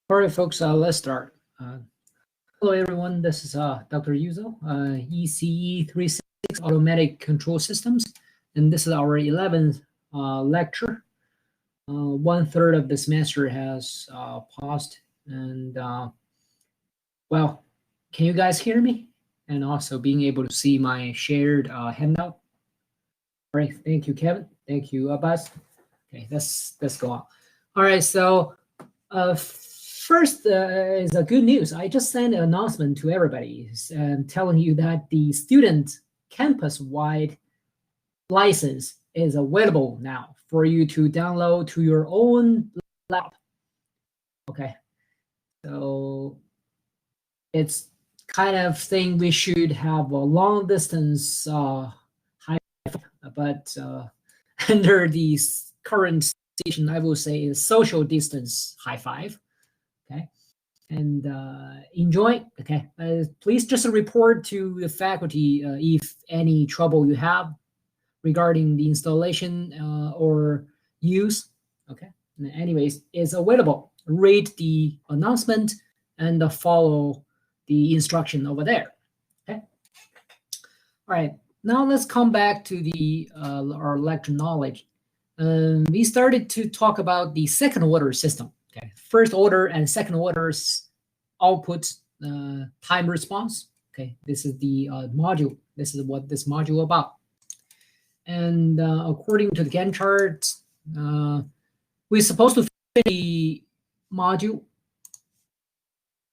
All right, folks, let's start. Hello, everyone. This is Dr. Yuzo, ECE 36 Automatic Control Systems, and this is our 11th lecture. 1/3 of the semester has passed, and well, can you guys hear me? And also being able to see my shared handout. All right, thank you, Kevin. Thank you, Abbas. Okay, let's go on. All right, so first is a good news. I just sent an announcement to everybody telling you that the student campus-wide license is available now for you to download to your own laptop. Okay, so it's kind of thing we should have a long distance high, but under the current situation, I will say is social distance high five. Okay, and enjoy. Okay, please just report to the faculty if any trouble you have regarding the installation or use. Okay, and anyways, it's available. Read the announcement and follow the instruction over there. Okay. All right. Now let's come back to the our lecture knowledge. We started to talk about the second order system. Okay, first order and second orders output time response. Okay, this is the module. This is what this module about. And according to the Gantt chart, we're supposed to finish the module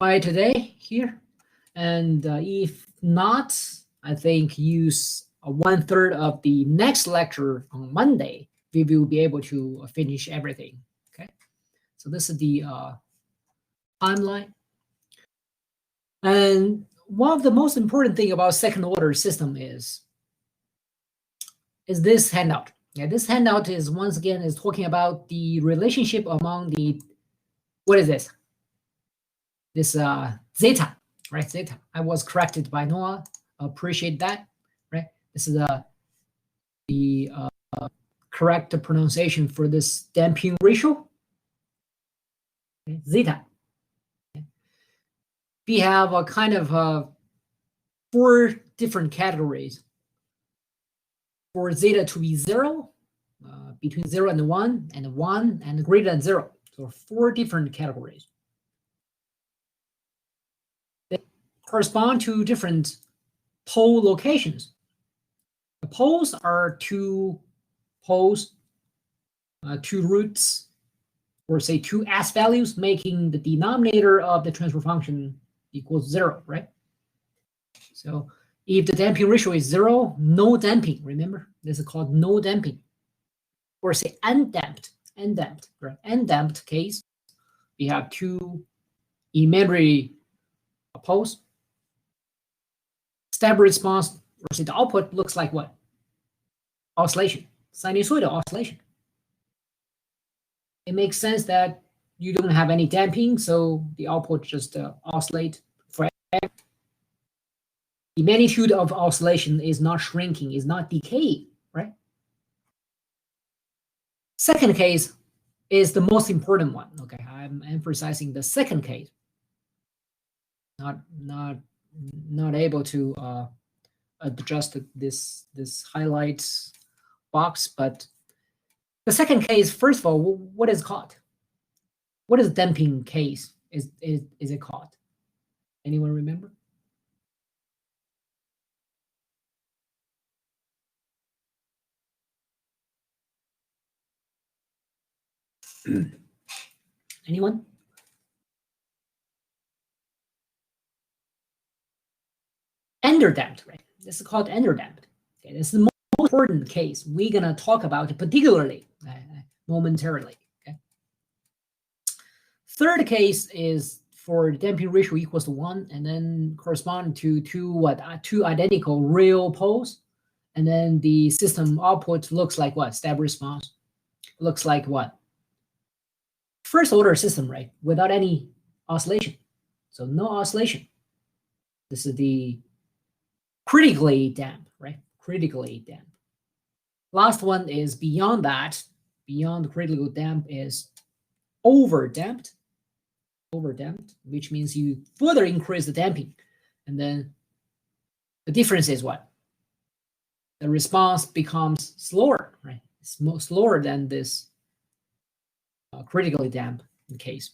by today here. And if not, I think use 1/3 of the next lecture on Monday, we will be able to finish everything. Okay, so this is the timeline. And one of the most important thing about second order system is this handout. Yeah, this handout is once again is talking about the relationship among the, what is this? This zeta, right? Zeta. I was corrected by Noah. Appreciate that, right? This is the correct pronunciation for this damping ratio. Okay, zeta. Okay. We have a kind of 4 different categories. For zeta to be 0, between 0 and 1, and 1 and greater than 0. So 4 different categories. They correspond to different pole locations. The poles are 2 poles, 2 roots, or say 2 s values, making the denominator of the transfer function equals 0, right? So if the damping ratio is 0, no damping. Remember, this is called no damping, or say undamped, right? Undamped case, we have 2 imaginary poles. Step response, or say the output looks like what? Oscillation, sinusoidal oscillation. It makes sense that you don't have any damping, so the output just oscillate forever. The magnitude of oscillation is not shrinking, is not decaying, right? Second case is the most important one. Okay, I'm emphasizing the second case. Not able to adjust this highlights box, but the second case, first of all, what is called? What is damping case is it called? Anyone remember? Anyone? Underdamped, right? This is called underdamped. Okay, this is the most important case we're gonna talk about particularly momentarily. Okay. Third case is for damping ratio equals to 1, and then correspond to 2 identical real poles, and then the system output looks like what? Step response looks like what? First order system, right? Without any oscillation. So no oscillation. This is the critically damped, right? Critically damped. Last one is beyond that. Beyond critical damp is over damped. over-damped, which means you further increase the damping. And then the difference is what? The response becomes slower, right? It's slower than this critically damped case.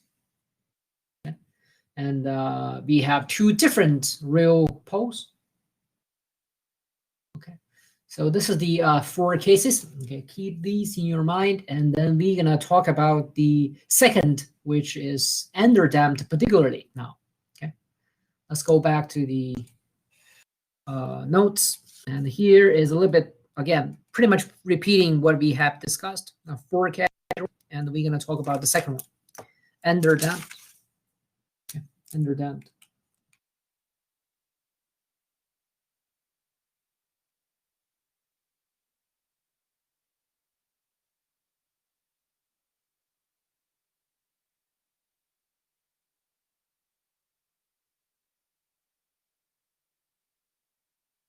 Okay? And we have two different real poles. Okay, so this is the 4 cases. Okay, keep these in your mind, and then we're gonna talk about the second, which is under-damped particularly now. Okay, let's go back to the notes, and here is a little bit, again, pretty much repeating what we have discussed. 4 categories, and we're gonna talk about the second one, under-damped. Okay, under-damped.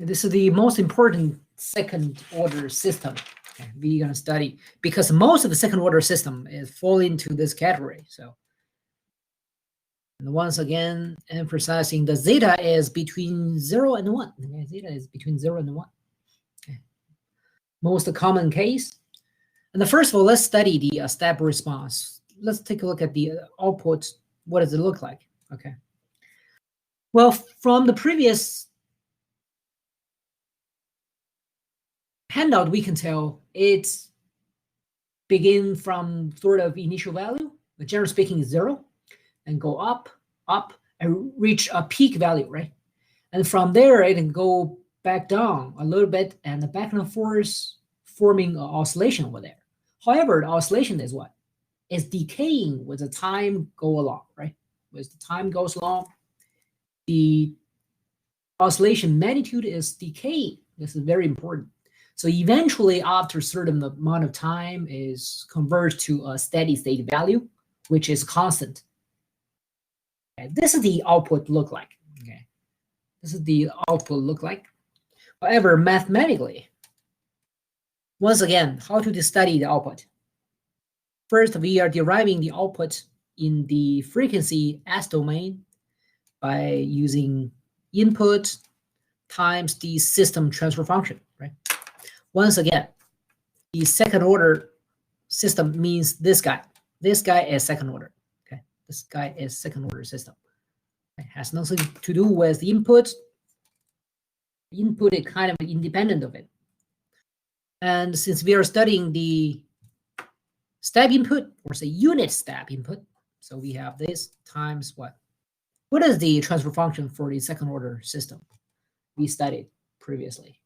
This is the most important second order system we're going to study, because most of the second order system is fall into this category. So, and once again, emphasizing the zeta is between 0 and 1. Okay, zeta is between 0 and 1. Okay. Most common case. And the first of all, let's study the step response. Let's take a look at the output. What does it look like? Okay. Well, from the previous handout, we can tell it's begin from sort of initial value, but generally speaking is 0, and go up, and reach a peak value, right? And from there, it can go back down a little bit, and back and forth, forming an oscillation over there. However, the oscillation is what? It's decaying with the time go along, right? As the time goes along, the oscillation magnitude is decaying. This is very important. So eventually, after a certain amount of time, is converged to a steady state value, which is constant. Okay, this is the output look like. Okay, this is the output look like. However, mathematically, once again, how to study the output? First, we are deriving the output in the frequency S domain by using input times the system transfer function, right? Once again, the second order system means this guy. This guy is second order. Okay, this guy is second order system. It has nothing to do with the input. Input is kind of independent of it. And since we are studying the step input, or say unit step input, so we have this times what? What is the transfer function for the second order system we studied previously?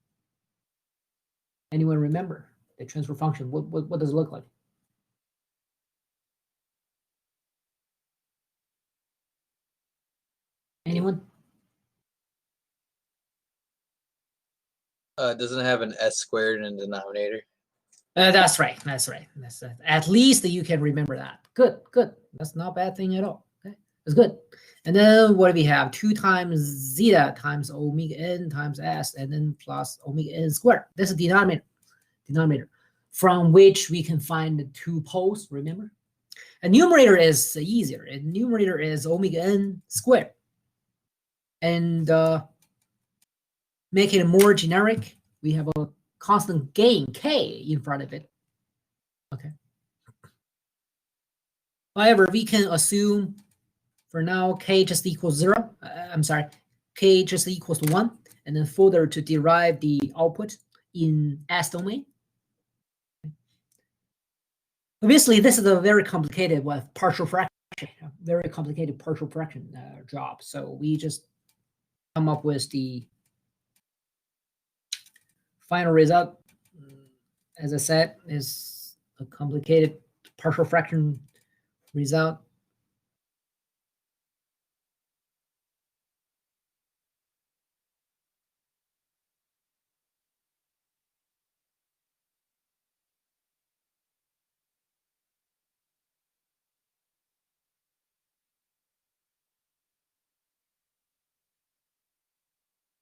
Anyone remember the transfer function? What does it look like? Anyone? Doesn't it have an S squared in the denominator? That's right. That's right. At least you can remember that. Good. That's not a bad thing at all. Okay, that's good. And then what do we have? 2 times zeta times omega n times s, and then plus omega n squared. This is denominator, from which we can find the 2 poles. Remember, a numerator is easier. A numerator is omega n squared, and make it more generic. We have a constant gain k in front of it. Okay. However, we can assume for now k just equals 0. I'm sorry, k just equals to 1, and then further to derive the output in S domain. Obviously, this is a very complicated with partial fraction, very complicated partial fraction job. So we just come up with the final result. As I said, is a complicated partial fraction result.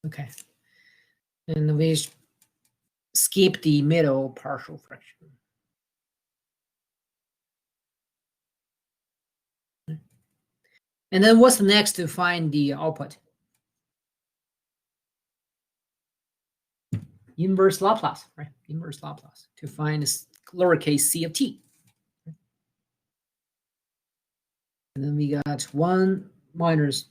Okay, and we skip the middle partial fraction. And then what's the next to find the output? Inverse Laplace, right? Inverse Laplace to find this lowercase c of t. And then we got 1 minus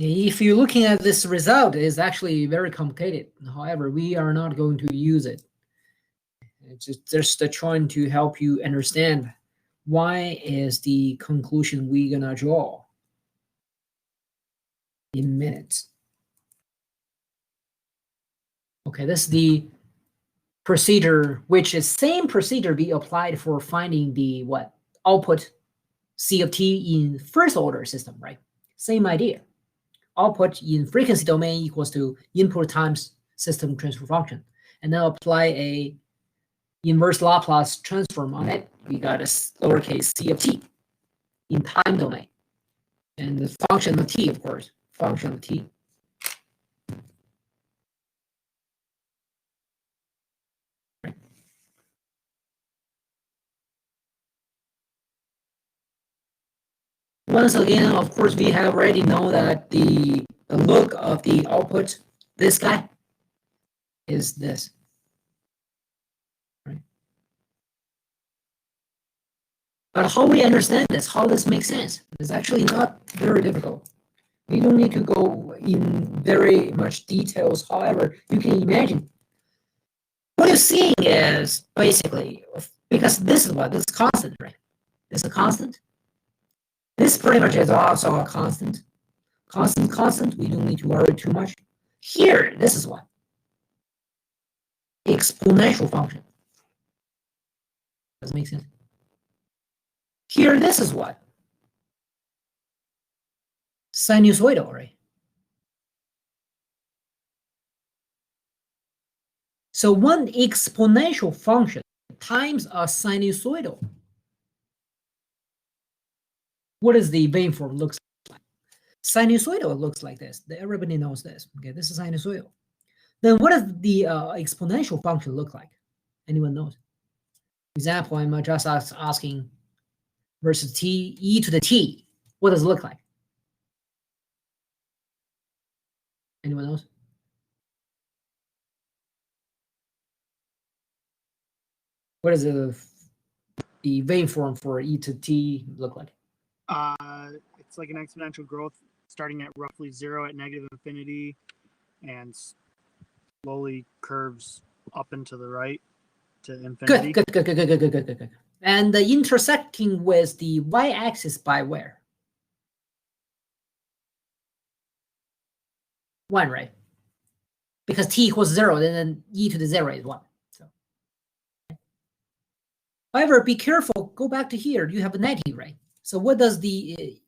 if you're looking at this result, it's actually very complicated. However, we are not going to use it. It's just trying to help you understand why is the conclusion we're gonna draw in minutes. Okay, this is the procedure, which is same procedure be applied for finding the what output C of t in first order system, right? Same idea. Output in frequency domain equals to input times system transfer function, and then apply a inverse Laplace transform on it. We got a lowercase c of t in time domain, and the function of t, of course, function of t. Once again, of course, we have already know that the look of the output, this guy, is this. Right? But how we understand this, how this makes sense, is actually not very difficult. We don't need to go in very much details. However, you can imagine what you're seeing is basically, because this is what, this is constant, right? This is a constant. This pretty much is also a constant. Constant, we don't need to worry too much. Here, this is what? Exponential function. Does it make sense? Here, this is what? Sinusoidal, right? So one exponential function times a sinusoidal. What is the waveform looks like? Sinusoidal looks like this. Everybody knows this. Okay, this is sinusoidal. Then what does the exponential function look like? Anyone knows? For example, I'm just asking versus t, e to the t. What does it look like? Anyone knows? What does the waveform for e to t look like? It's like an exponential growth starting at roughly 0 at negative infinity and slowly curves up and to the right to infinity. Good. And the intersecting with the y-axis by where? 1, right? Because t equals 0, then e to the 0 is 1. So, however, be careful. Go back to here. You have a negative, right? So what does the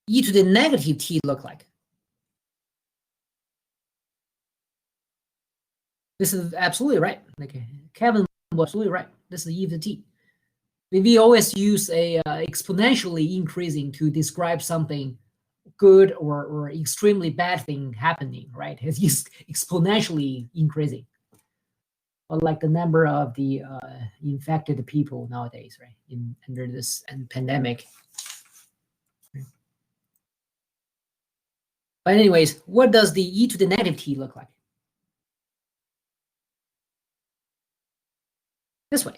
e to the negative t look like? This is absolutely right. Okay, Kevin was absolutely right. This is e to the t. We always use a exponentially increasing to describe something good or extremely bad thing happening, right? It's just exponentially increasing. Or like the number of the infected people nowadays, right? Under this pandemic. But anyways, what does the e to the negative t look like? This way.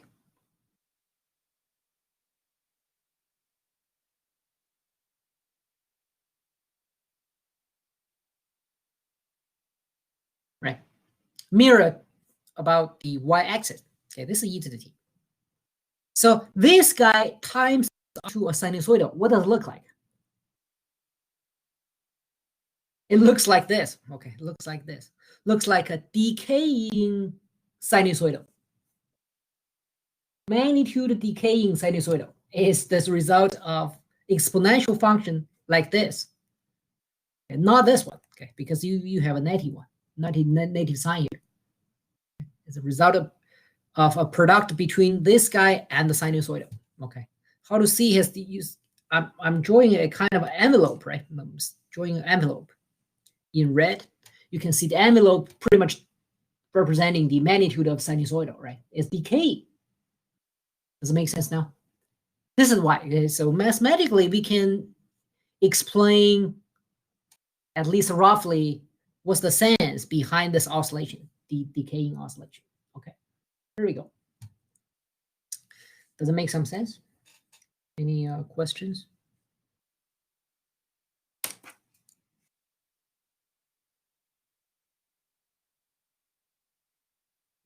Right. Mirror about the y-axis. Okay, this is e to the t. So this guy times to a sinusoidal. What does it look like? It looks like this. Okay, it looks like this. Looks like a decaying sinusoidal. Magnitude decaying sinusoidal is the result of exponential function like this. And not this one, okay, because you have a negative one, negative sign here. It's a result of a product between this guy and the sinusoidal. Okay. How to see his use? I'm drawing a kind of envelope, right? I'm drawing an envelope in red. You can see the envelope pretty much representing the magnitude of sinusoidal, right? It's decay. Does it make sense now? This is why. Okay? So mathematically, we can explain at least roughly what's the sense behind this oscillation, the decaying oscillation. Okay, here we go. Does it make some sense? Any questions?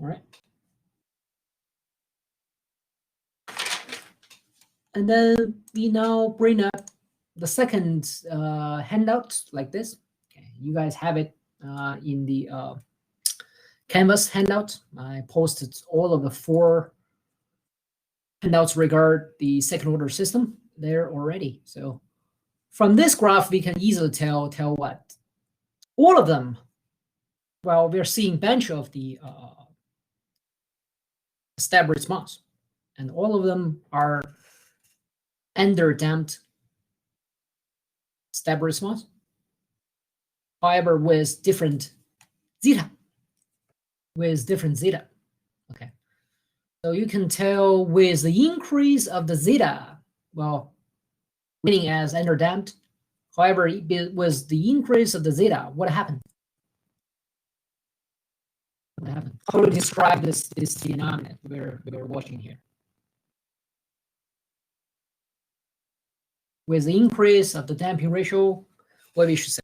All right. And then we now bring up the second handout like this. Okay, you guys have it in the Canvas handout. I posted all of the 4 handouts regard the second order system there already. So from this graph, we can easily tell what all of them. Well, we're seeing bunch of the step response, and all of them are under-damped step response. However, with different zeta. Okay. So you can tell with the increase of the zeta, well, meaning as under-damped. However, with the increase of the zeta, what happened? What happened? How to describe this phenomenon we're watching here? With the increase of the damping ratio, what we should say?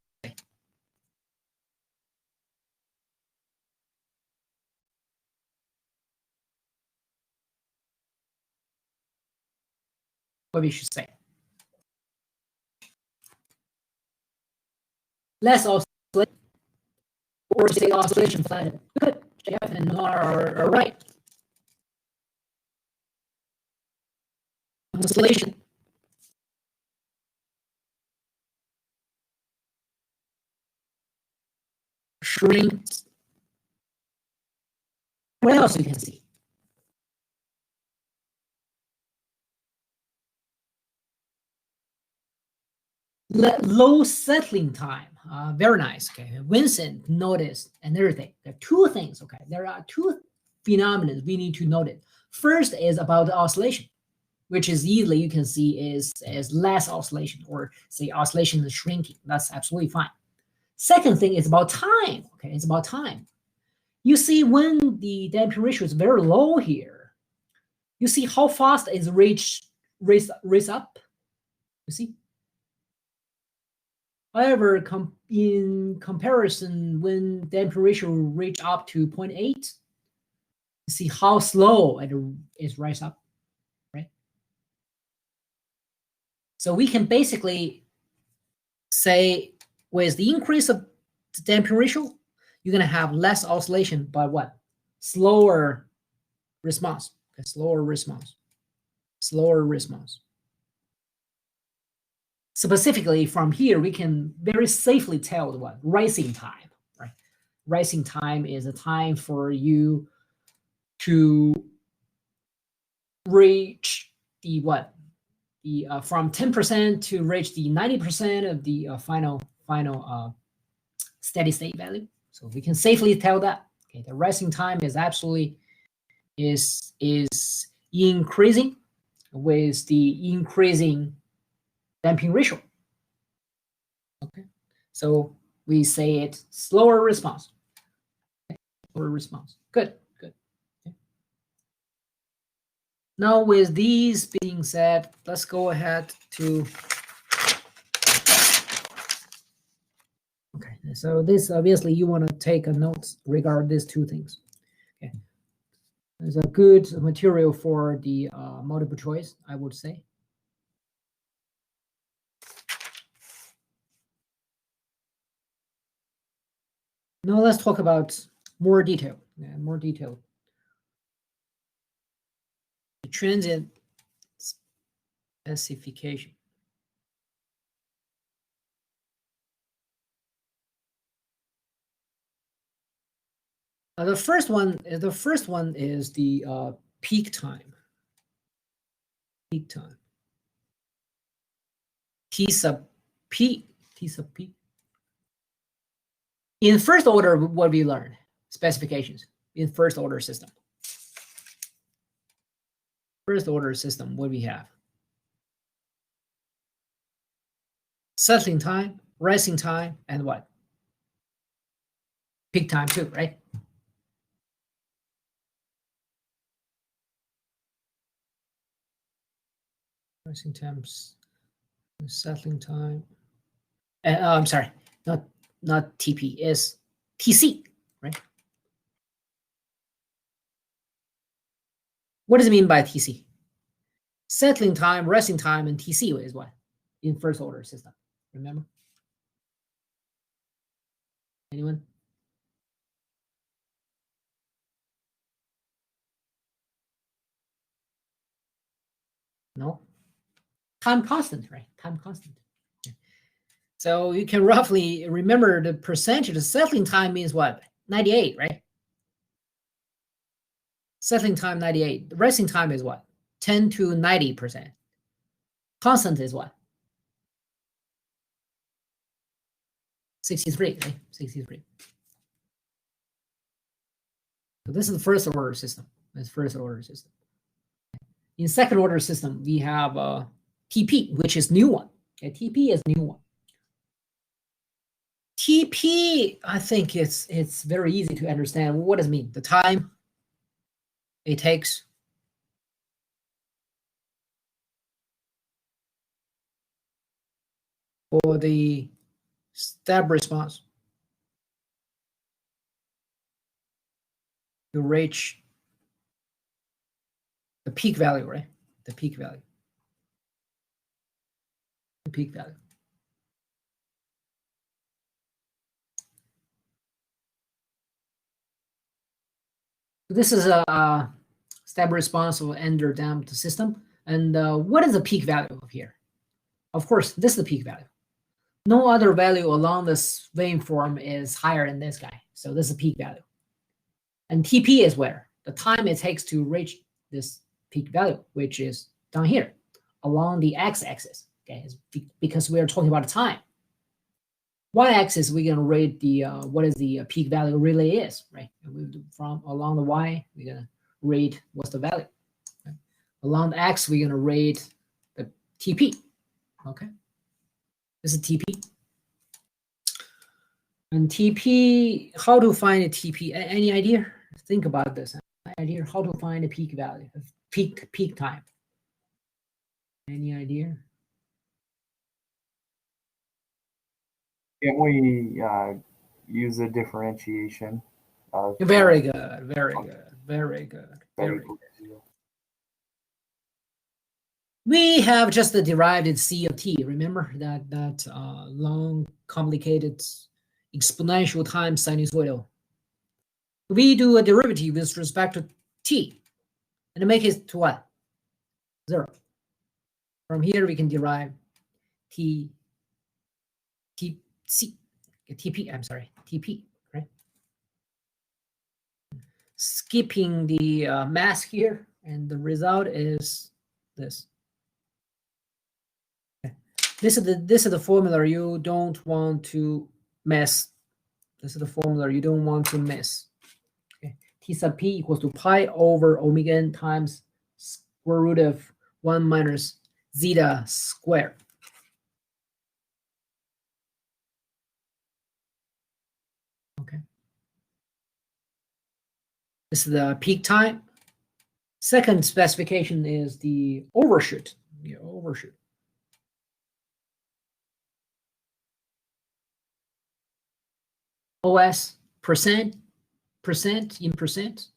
What we should say? Less oscillation, or say oscillation flattened. Good. Jeff and Nora are right. Oscillation. Shrinks. What else you can see? Low settling time. Very nice. Okay, Vincent noticed another thing. There are 2 things. Okay, there are 2 phenomena we need to notice. First is about the oscillation, which is easily you can see is less oscillation, or say oscillation is shrinking. That's absolutely fine. Second thing is about time. Okay, it's about time. You see when the damping ratio is very low here, you see how fast is raised up. You see. However, in comparison, when damping ratio reach up to 0.8, you see how slow it is rise up, right? So we can basically say with the increase of the damping ratio, you're going to have less oscillation, but what? Slower response. Okay, slower response. Specifically, from here, we can very safely tell what? Rising time, right? Rising time is a time for you to reach the what? The from 10% to reach the 90% of the final steady state value. So we can safely tell that. Okay, the rising time is absolutely is increasing with the increasing damping ratio. Okay, so we say it slower response. Okay. Slower response. Good. Okay. Now, with these being said, let's go ahead to. Okay, so this obviously you want to take a note regarding these 2 things. Okay, there's a good material for the multiple choice, I would say. Now let's talk about more detail. The transient specification. The first one is the peak time. Peak time. T sub p. In first order, what we learned? Specifications in first order system. First order system, what we have? Settling time, rising time, and what? Peak time too, right? Rising times, settling time. I'm sorry, not TP, is TC, right? What does it mean by TC? Settling time, resting time, and TC is what? In first order system, remember? Anyone? No? Time constant, right? Time constant. Yeah. So you can roughly remember the percentage. The settling time means what? 98, right? Settling time 98. The resting time is what? 10 to 90%. Constant is what? 63, right? 63. So this is the first order system. That's first order system. In second order system, we have TP, which is new one. Okay, TP is new one. TP, I think it's very easy to understand. What does it mean? The time it takes for the step response to reach the peak value, right? The peak value. The peak value. This is a step response of ender damped system. And what is the peak value of here? Of course, this is the peak value. No other value along this waveform is higher than this guy. So this is peak value. And TP is where? The time it takes to reach this peak value, which is down here along the x-axis. Okay, because we are talking about time. Y-axis, we're gonna rate the what is the peak value really is, right? From along the y, we're gonna rate what's the value. Okay? Along the x, we're gonna rate the TP. Okay, this is TP. And TP, how to find a TP? Any idea? Think about this. Idea how to find a peak value, peak time. Any idea? Can we use a differentiation? Very good, very good, very good, very good. We have just the derived C of t. Remember that long, complicated exponential time sinusoidal. We do a derivative with respect to t, and make it to what? 0. From here we can derive TP. I'm sorry, TP, right? Skipping the mass here, and the result is this. Okay. This is the formula you don't want to mess. This is the formula you don't want to miss. Okay. T sub p equals to pi over omega n times square root of 1 minus zeta squared. Okay. This is the peak time. Second specification is the overshoot. The overshoot. OS percent in percent.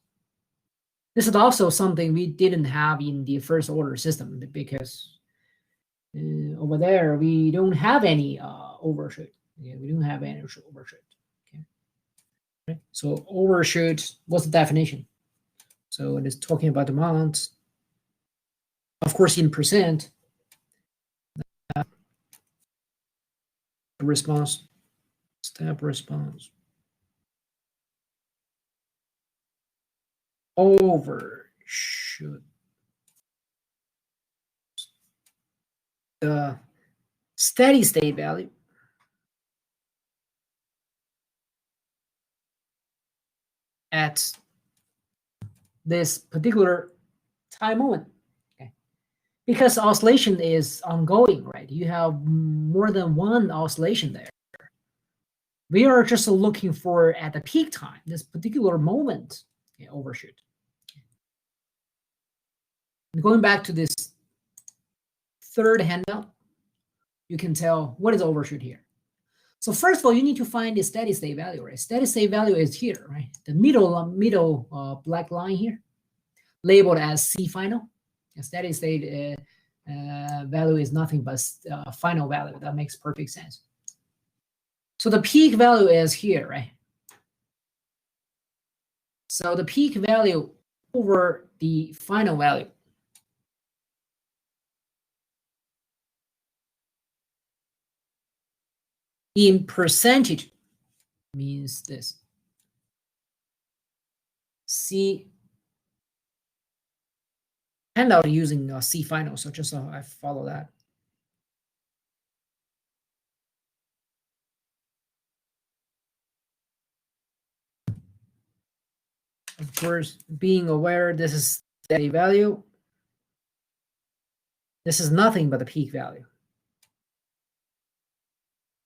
This is also something we didn't have in the first order system because over there we don't have any overshoot. Yeah, we don't have any overshoot. Okay. Right? So overshoot, what's the definition? So it is talking about the amount, of course, in percent. Response, step response. overshoot the steady state value at this particular time moment. Okay, because oscillation is ongoing, right? You have more than one oscillation there. We are just looking for at the peak time, this particular moment, okay, overshoot. And going back to this third handout, you can tell what is overshoot here. So first of all, you need to find the steady state value, right? Steady state value is here, right? The middle black line here, labeled as C final. A steady state value is nothing but final value. That makes perfect sense. So the peak value is here, right? So the peak value over the final value in percentage means this. C handout using C final, so just I follow that. Of course, being aware this is steady value. This is nothing but the peak value.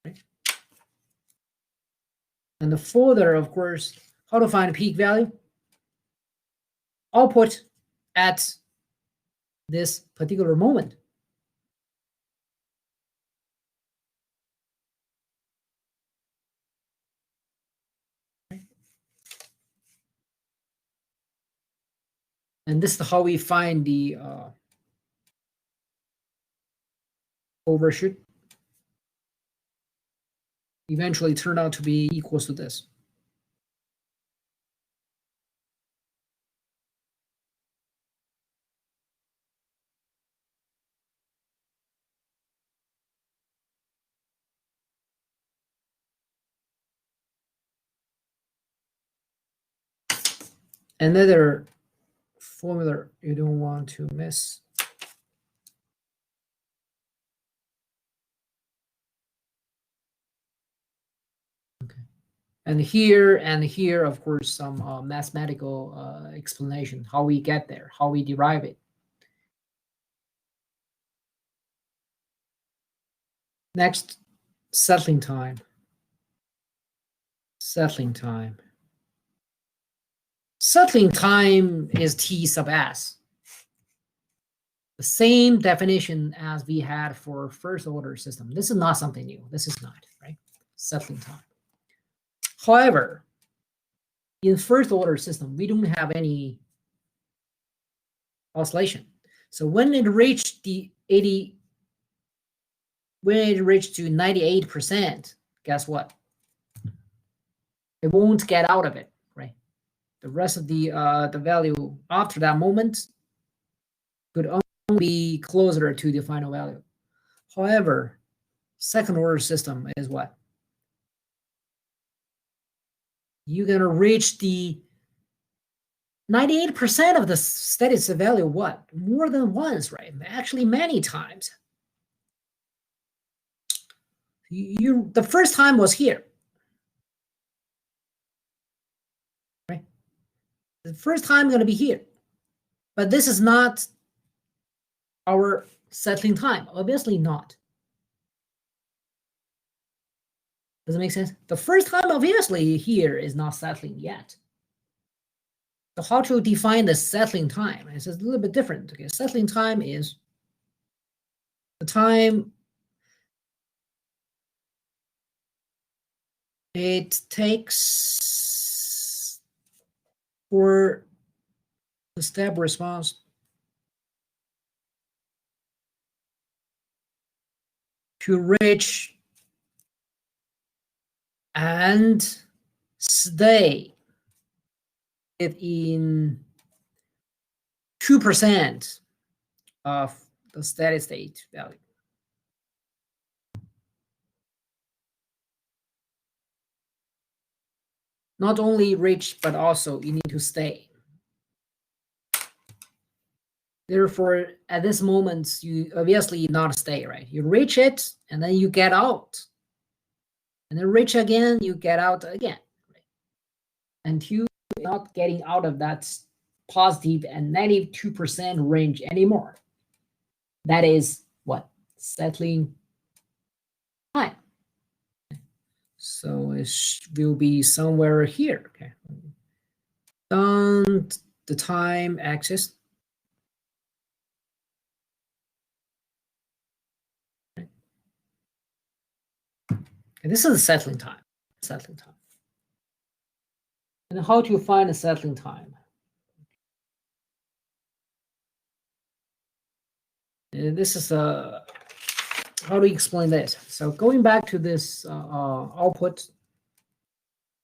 Right? And the further, of course, how to find peak value? Output at this particular moment. And this is how we find the overshoot. Eventually turn out to be equals to this. Another formula you don't want to miss. Okay. And here, of course, some mathematical explanation, how we get there, how we derive it. Next, settling time. Settling time. Settling time is T sub S. The same definition as we had for first order system. This is not something new. This is not, right? Settling time. However, in first order system, we don't have any oscillation. So when it reached the 80, when it reached to 98%, guess what? It won't get out of it, right? The rest of the value after that moment could only be closer to the final value. However, second order system is what? You're gonna reach the 98% of the steady state value, what? More than once, right? Actually, many times. The first time was here, right? The first time going to be here, but this is not our settling time. Obviously not. Does it make sense? The first time, obviously, here is not settling yet. So how to define the settling time? It's a little bit different. Okay, settling time is the time it takes for the step response to reach and stay within 2% of the steady state value. Not only reach, but also you need to stay. Therefore, at this moment, you obviously not stay, right? You reach it, and then you get out. And then reach again, you get out again. Right? Until you're not getting out of that positive and negative 2% range anymore. That is what? Settling time. So it will be somewhere here. Okay. On the time axis. And this is the settling time. Settling time. And how to find a settling time? And this is how do we explain this? So going back to this output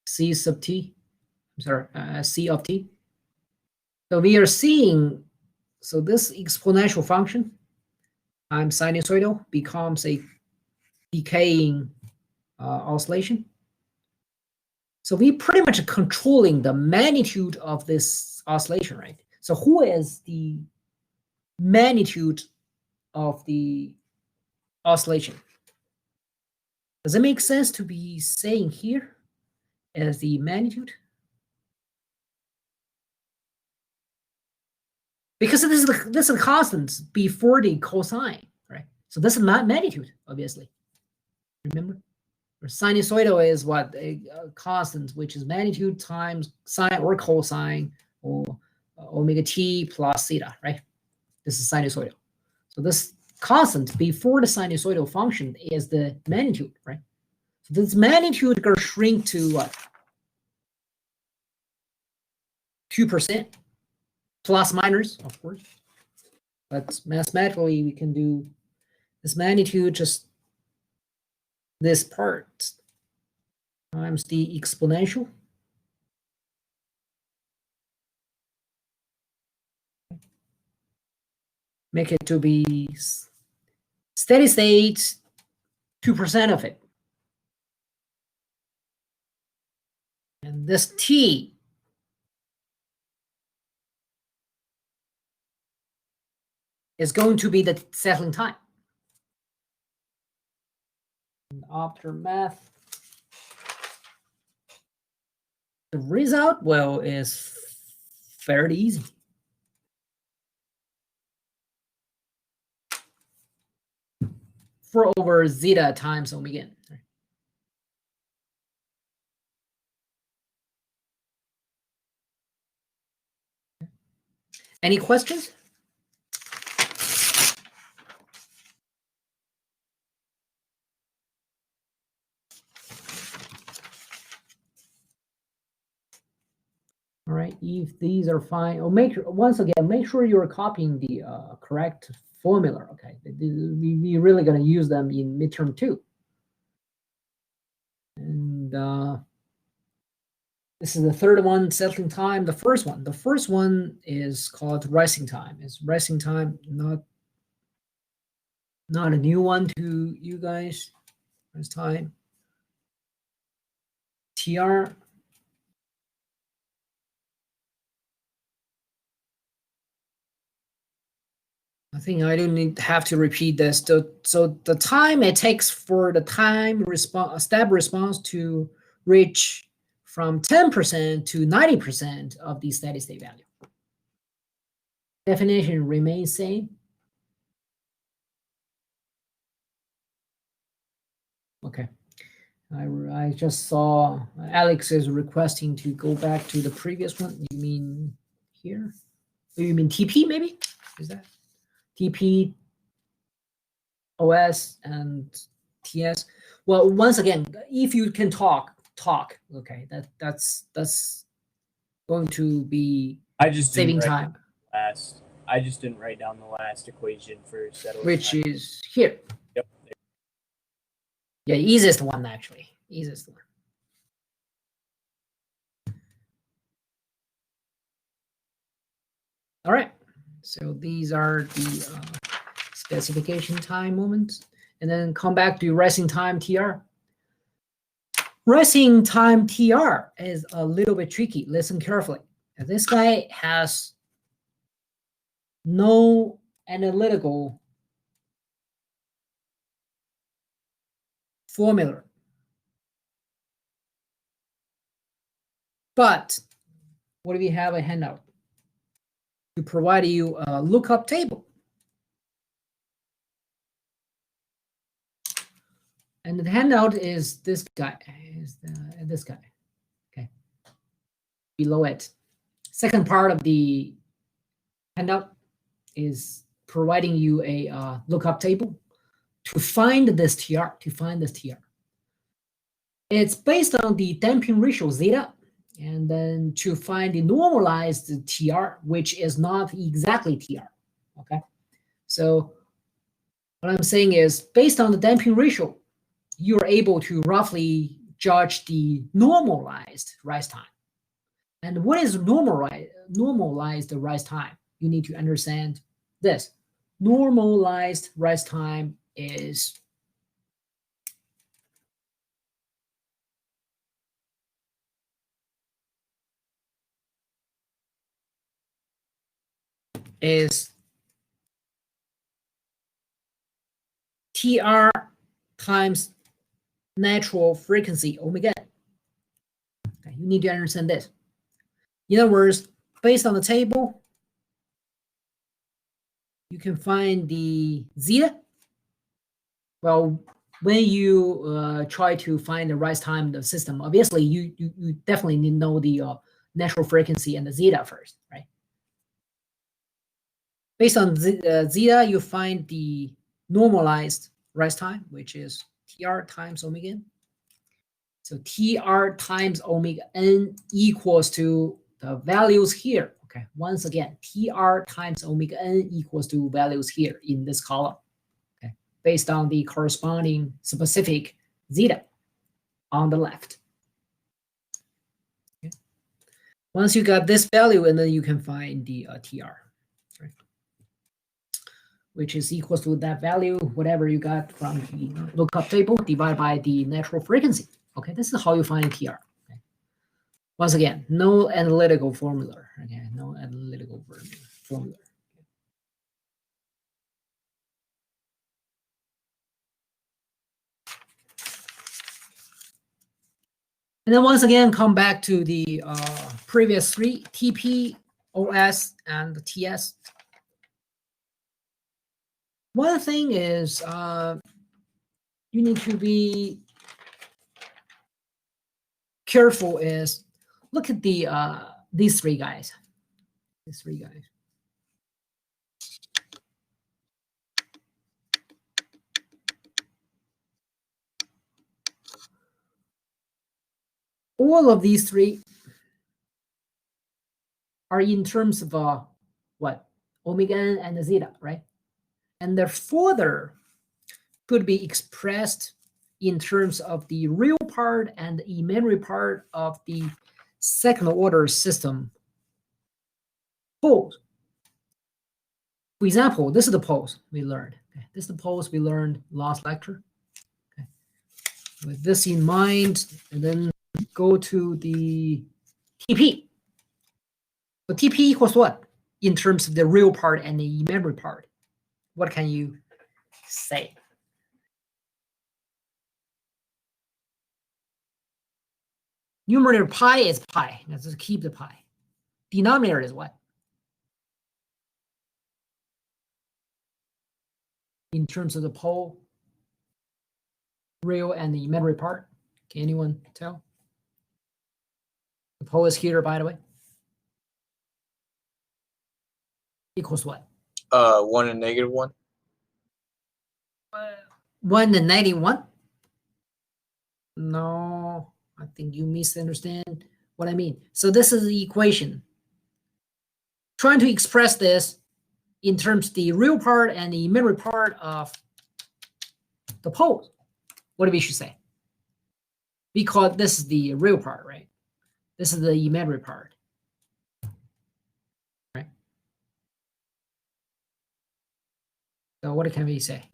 C sub t, I'm sorry, C of t. So we are seeing, so this exponential function times sinusoidal becomes a decaying oscillation. So we pretty much controlling the magnitude of this oscillation, right? So who is the magnitude of the oscillation? Does it make sense to be saying here as the magnitude? Because this is constant before the cosine, right? So this is not magnitude, obviously. Remember? Or sinusoidal is what? A constant, which is magnitude times sine or cosine or omega t plus theta, right? This is sinusoidal. So this constant before the sinusoidal function is the magnitude, right? So this magnitude going to shrink to what? 2%, plus minus, of course. But mathematically, we can do this magnitude, just this part times the exponential. Make it to be steady state, 2% of it. And this t is going to be the settling time. And after math, the result, well, is fairly easy. For over zeta times omega n. Any questions? All right, if these are fine, or once again, make sure you're copying the correct formula, okay? We're really gonna use them in midterm 2. And this is the third one, settling time. The first one is called rising time. Is rising time not a new one to you guys? Rise time. TR. I think I don't have to repeat this. So the time it takes for the step response to reach from 10% to 90% of the steady state value. Definition remains same. Okay. I just saw Alex is requesting to go back to the previous one. You mean here? You mean TP maybe? Is that TP, OS, and TS? Well, once again, if you can talk. Okay, that's going to be saving time. I just didn't write down the last equation for settling Which time. is here. Yep. Yeah, easiest one actually. Easiest one. All right. So these are the specification time moments, and then come back to rising time TR. Rising time TR is a little bit tricky. Listen carefully. And this guy has no analytical formula. But what do we have a handout? To provide you a lookup table. And the handout is this guy, this guy, okay, below it. Second part of the handout is providing you a lookup table to find this TR, It's based on the damping ratio zeta, and then to find the normalized TR, which is not exactly TR, okay? So what I'm saying is, based on the damping ratio, you're able to roughly judge the normalized rise time. And what is normalized rise time? You need to understand this. Normalized rise time is TR times natural frequency omega. Okay, you need to understand this. In other words, based on the table, you can find the zeta. Well, when you try to find the rise time of the system, obviously you definitely need to know the natural frequency and the zeta first, right? Based on zeta, you find the normalized rise time, which is TR times omega n. So TR times omega n equals to the values here. Okay, once again, TR times omega n equals to values here in this column. Okay, based on the corresponding specific zeta on the left. Okay. Once you got this value, and then you can find the TR, right? Which is equals to that value, whatever you got from the lookup table, divided by the natural frequency. Okay, this is how you find TR. Okay. Once again, no analytical formula. Okay, no analytical formula. And then once again, come back to the previous three, TP, OS, and TS. One thing is you need to be careful is look at the these three guys. These three guys. All of these three are in terms of what? Omega n and zeta, right? And their further could be expressed in terms of the real part and the imaginary part of the second order system poles. For example, this is the poles we learned. Okay. This is the poles we learned last lecture. Okay. With this in mind, and then go to the TP. So TP equals what? In terms of the real part and the imaginary part. What can you say? Numerator pi is pi. Let's just keep the pi. Denominator is what? In terms of the pole, real and the imaginary part. Can anyone tell? The pole is here, by the way. Equals what? 1 and -1. 1 and -1? No, I think you misunderstand what I mean. So this is the equation. Trying to express this in terms of the real part and the imaginary part of the poles. What do we should say? Because this is the real part, right? This is the imaginary part. Right? So what can we say?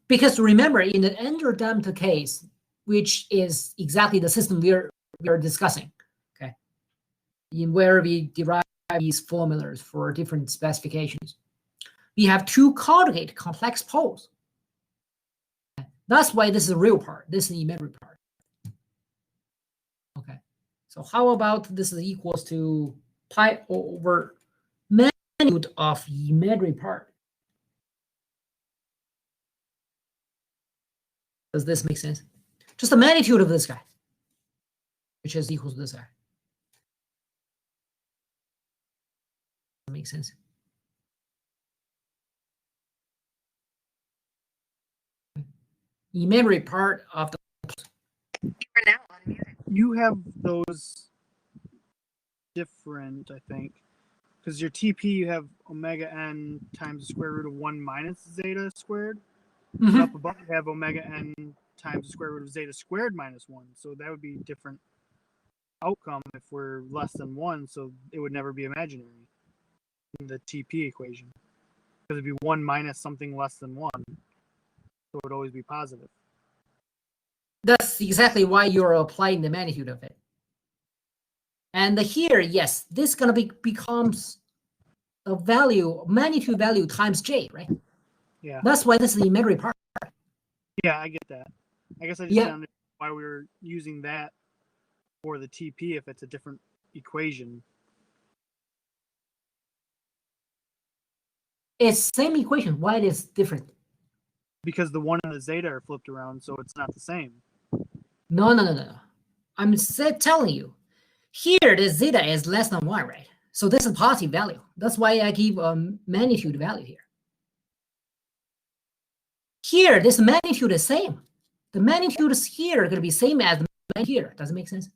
Because remember, in the endodamped case, which is exactly the system we are discussing, okay, in where we derive these formulas for different specifications. we have two conjugate complex poles. That's why this is the real part. This is the imaginary part. Okay. So how about this is equals to pi over magnitude of imaginary part? Does this make sense? Just the magnitude of this guy, which is equal to this guy. Makes sense. Imaginary part of the You have those different, I think, because your TP you have omega n times the square root of 1 minus zeta squared. Mhm. Up above you have omega n times the square root of zeta squared minus 1. So that would be different outcome if we're less than 1. So it would never be imaginary in the TP equation. Because it'd be 1 minus something less than 1. So it would always be positive. That's exactly why you're applying the magnitude of it. And here, yes, this gonna becomes a value, magnitude value times j, right? Yeah. That's why this is the imaginary part. Yeah, I get that. I guess I just Yeah. don't understand why we were using that for the TP if it's a different equation. It's same equation. Why it is different? Because the 1 and the zeta are flipped around, so it's not the same. No. I'm telling you, here the zeta is less than 1, right? So this is positive value. That's why I give a magnitude value here. Here, this magnitude is same. The magnitude is here going to be same as the magnitude here. Does it make sense?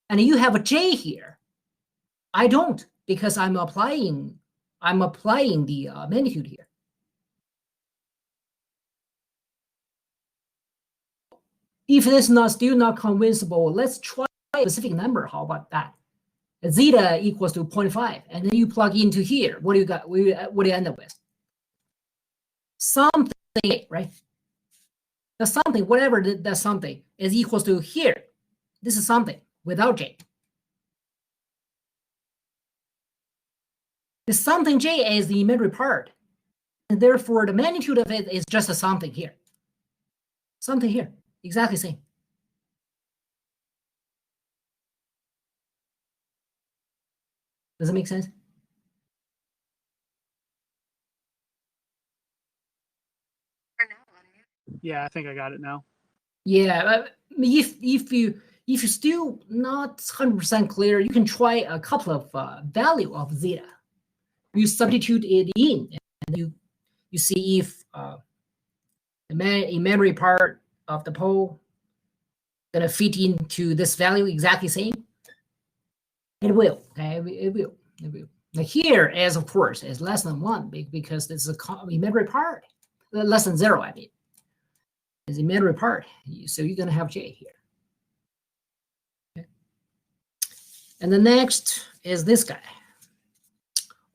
And you have a j here. I don't, because I'm applying the magnitude here. If this is still not convincible, let's try a specific number. How about that? Zeta equals to 0.5, and then you plug into here. What do you got? What do you end up with? Something, right? The something, whatever the something is equals to here. This is something without j. The something j is the imaginary part, and therefore the magnitude of it is just a something here. Something here, exactly same. Does it make sense? Yeah, I think I got it now. Yeah, if you still not 100% clear, you can try a couple of value of zeta. You substitute it in, and you see if the imaginary part of the pole gonna fit into this value exactly same. It will. Okay, it will. Now here, as of course, is less than 1 because this is a imaginary part. Less than 0, I mean. Is the imaginary part. So you're gonna have j here. Okay. And the next is this guy.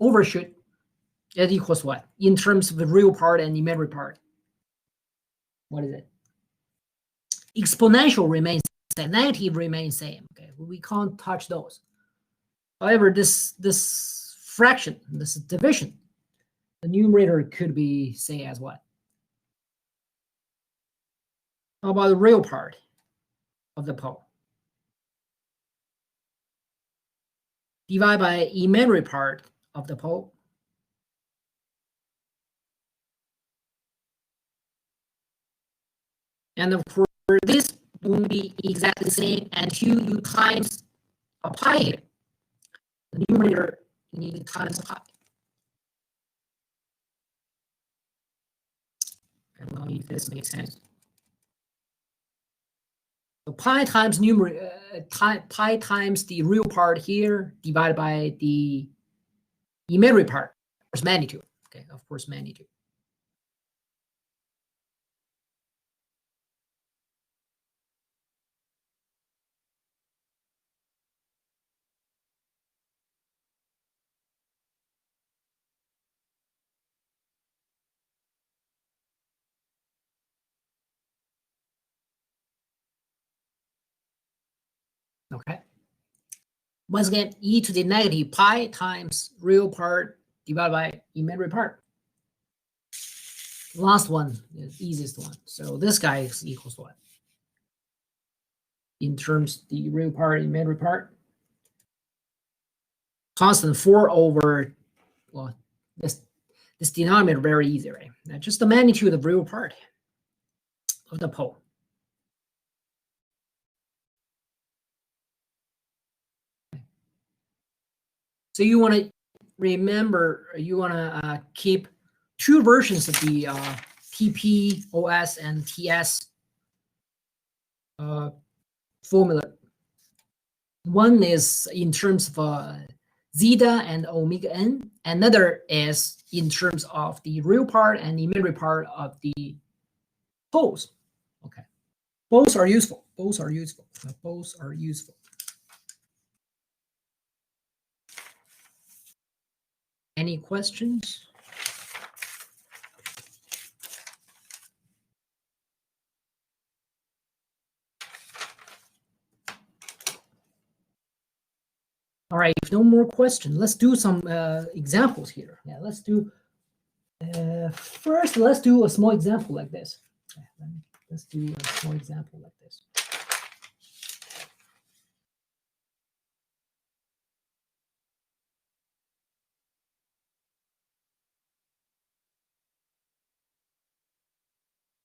Overshoot. It equals what? In terms of the real part and imaginary part. What is it? Exponential remains same. Negative remains same. Okay, we can't touch those. However, this fraction, this division, the numerator could be say as what? How about the real part of the pole? Divide by imaginary part of the pole. And of course, this won't be exactly the same until you times a pi here. The numerator you need to times a pi. I don't know if this makes sense. So pi times pi times the real part here divided by the imaginary part, of course, magnitude. Okay, of course, magnitude. Okay. Once again, e to the negative pi times real part divided by imaginary part. Last one is easiest one. So this guy is equals to what? In terms the real part, imaginary part. Constant 4 over, well, this denominator very easy, right? Now just the magnitude of real part of the pole. So you want to remember, you want to keep two versions of the TP, OS, and TS formula. One is in terms of zeta and omega n. Another is in terms of the real part and imaginary part of the poles. Okay, both are useful. Both are useful. Both are useful. Any questions? All right, if no more questions, let's do some examples here. Yeah, let's do, first, let's do a small example like this. Okay, let's do a small example like this.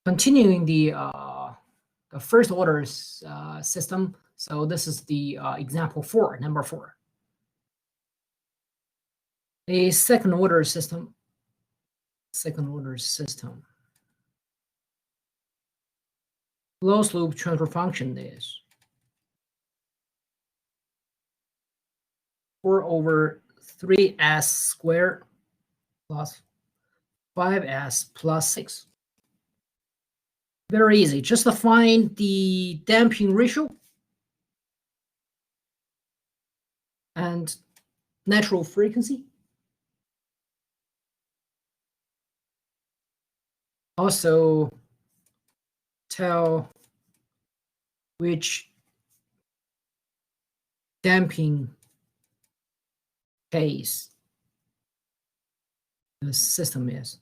Continuing the first order system. So this is the example 4, number 4. A second order system. Closed loop transfer function is 4 over 3s squared plus 5s plus 6. Very easy. Just to find the damping ratio and natural frequency. Also tell which damping case the system is.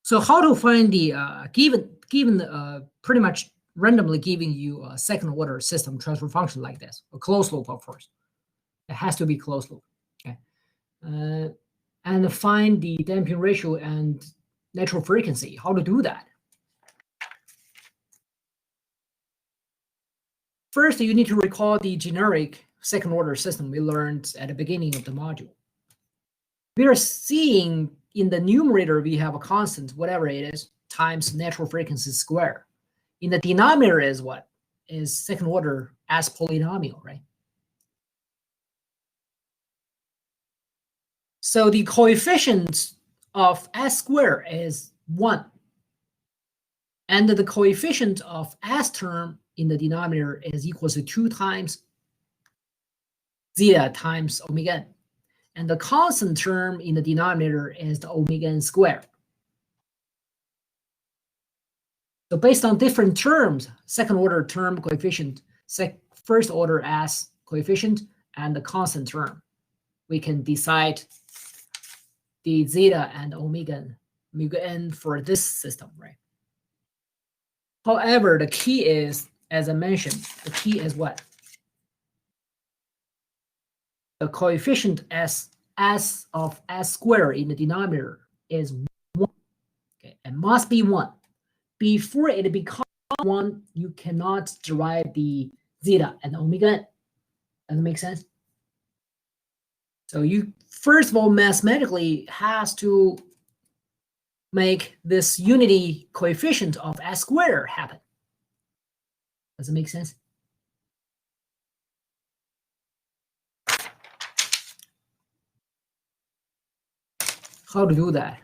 So how to find the given pretty much randomly giving you a second order system transfer function like this, a closed loop, of course. It has to be closed loop. Okay, and find the damping ratio and natural frequency. How to do that? First, you need to recall the generic second order system we learned at the beginning of the module. We are seeing in the numerator, we have a constant, whatever it is, times natural frequency squared. In the denominator is what? Is second order as polynomial, right? So the coefficient of s squared is 1. And the coefficient of s term in the denominator is equal to 2 times zeta times omega n. And the constant term in the denominator is the omega n squared. So based on different terms, second order term coefficient, first order s coefficient, and the constant term, we can decide the zeta and omega n for this system, right? However, the key is, as I mentioned, the key is what? The coefficient s of s squared in the denominator is 1. Okay, it must be 1. Before it becomes 1, you cannot derive the zeta and omega n. Does it make sense? So you first of all mathematically has to make this unity coefficient of s squared happen. Does it make sense? How to do that?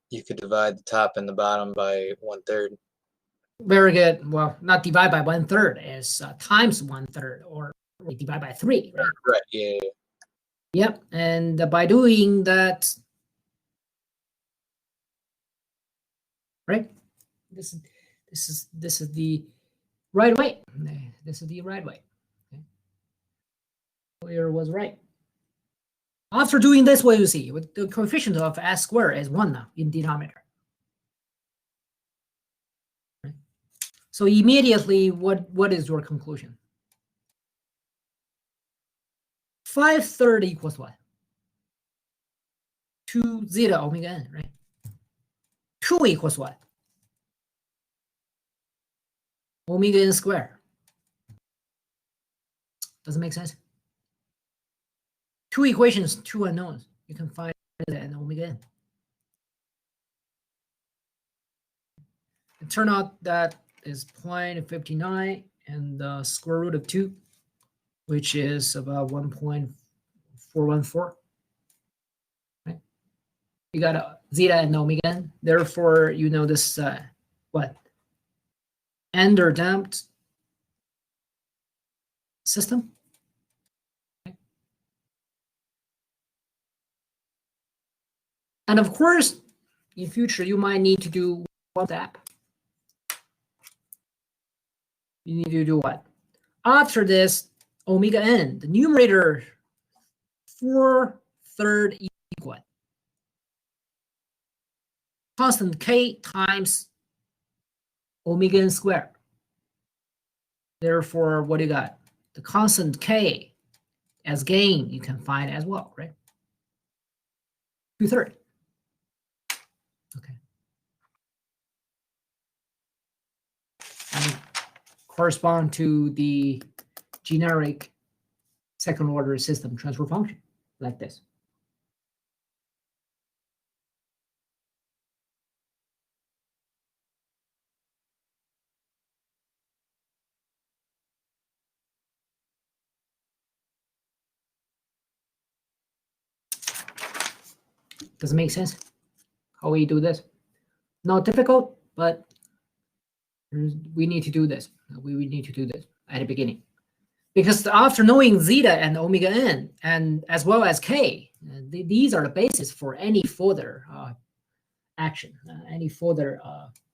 You could divide the top and the bottom by 1/3. Very good. Well, not divide by 1/3, is times 1/3, or divide by 3, right? Right. Yeah. Yep. And by doing that, right? This is the right way. This is the right way. Okay. Clear was right. After doing this, what do you see? With the coefficient of s squared is 1 now in denominator. Right? So immediately, what is your conclusion? 5/3 equals what? 2 zeta omega n, right? 2 equals what? Omega n squared. Does it make sense? 2 equations, 2 unknowns. You can find zeta and omega n. It turned out that is 0.59 and the square root of 2, which is about 1.414. Right? You got a zeta and omega n. Therefore, you know this what? Underdamped system. Okay. And of course, in future, you might need to do one step. You need to do what? After this, omega n, the numerator 4/3 equal constant k times omega n squared. Therefore, what do you got? The constant k as gain you can find as well, right? 2/3. Okay. And correspond to the generic second order system transfer function like this. Does it make sense how we do this? Not difficult, but we need to do this. We need to do this at the beginning. Because after knowing zeta and omega n, and as well as k, these are the basis for any further action, any further,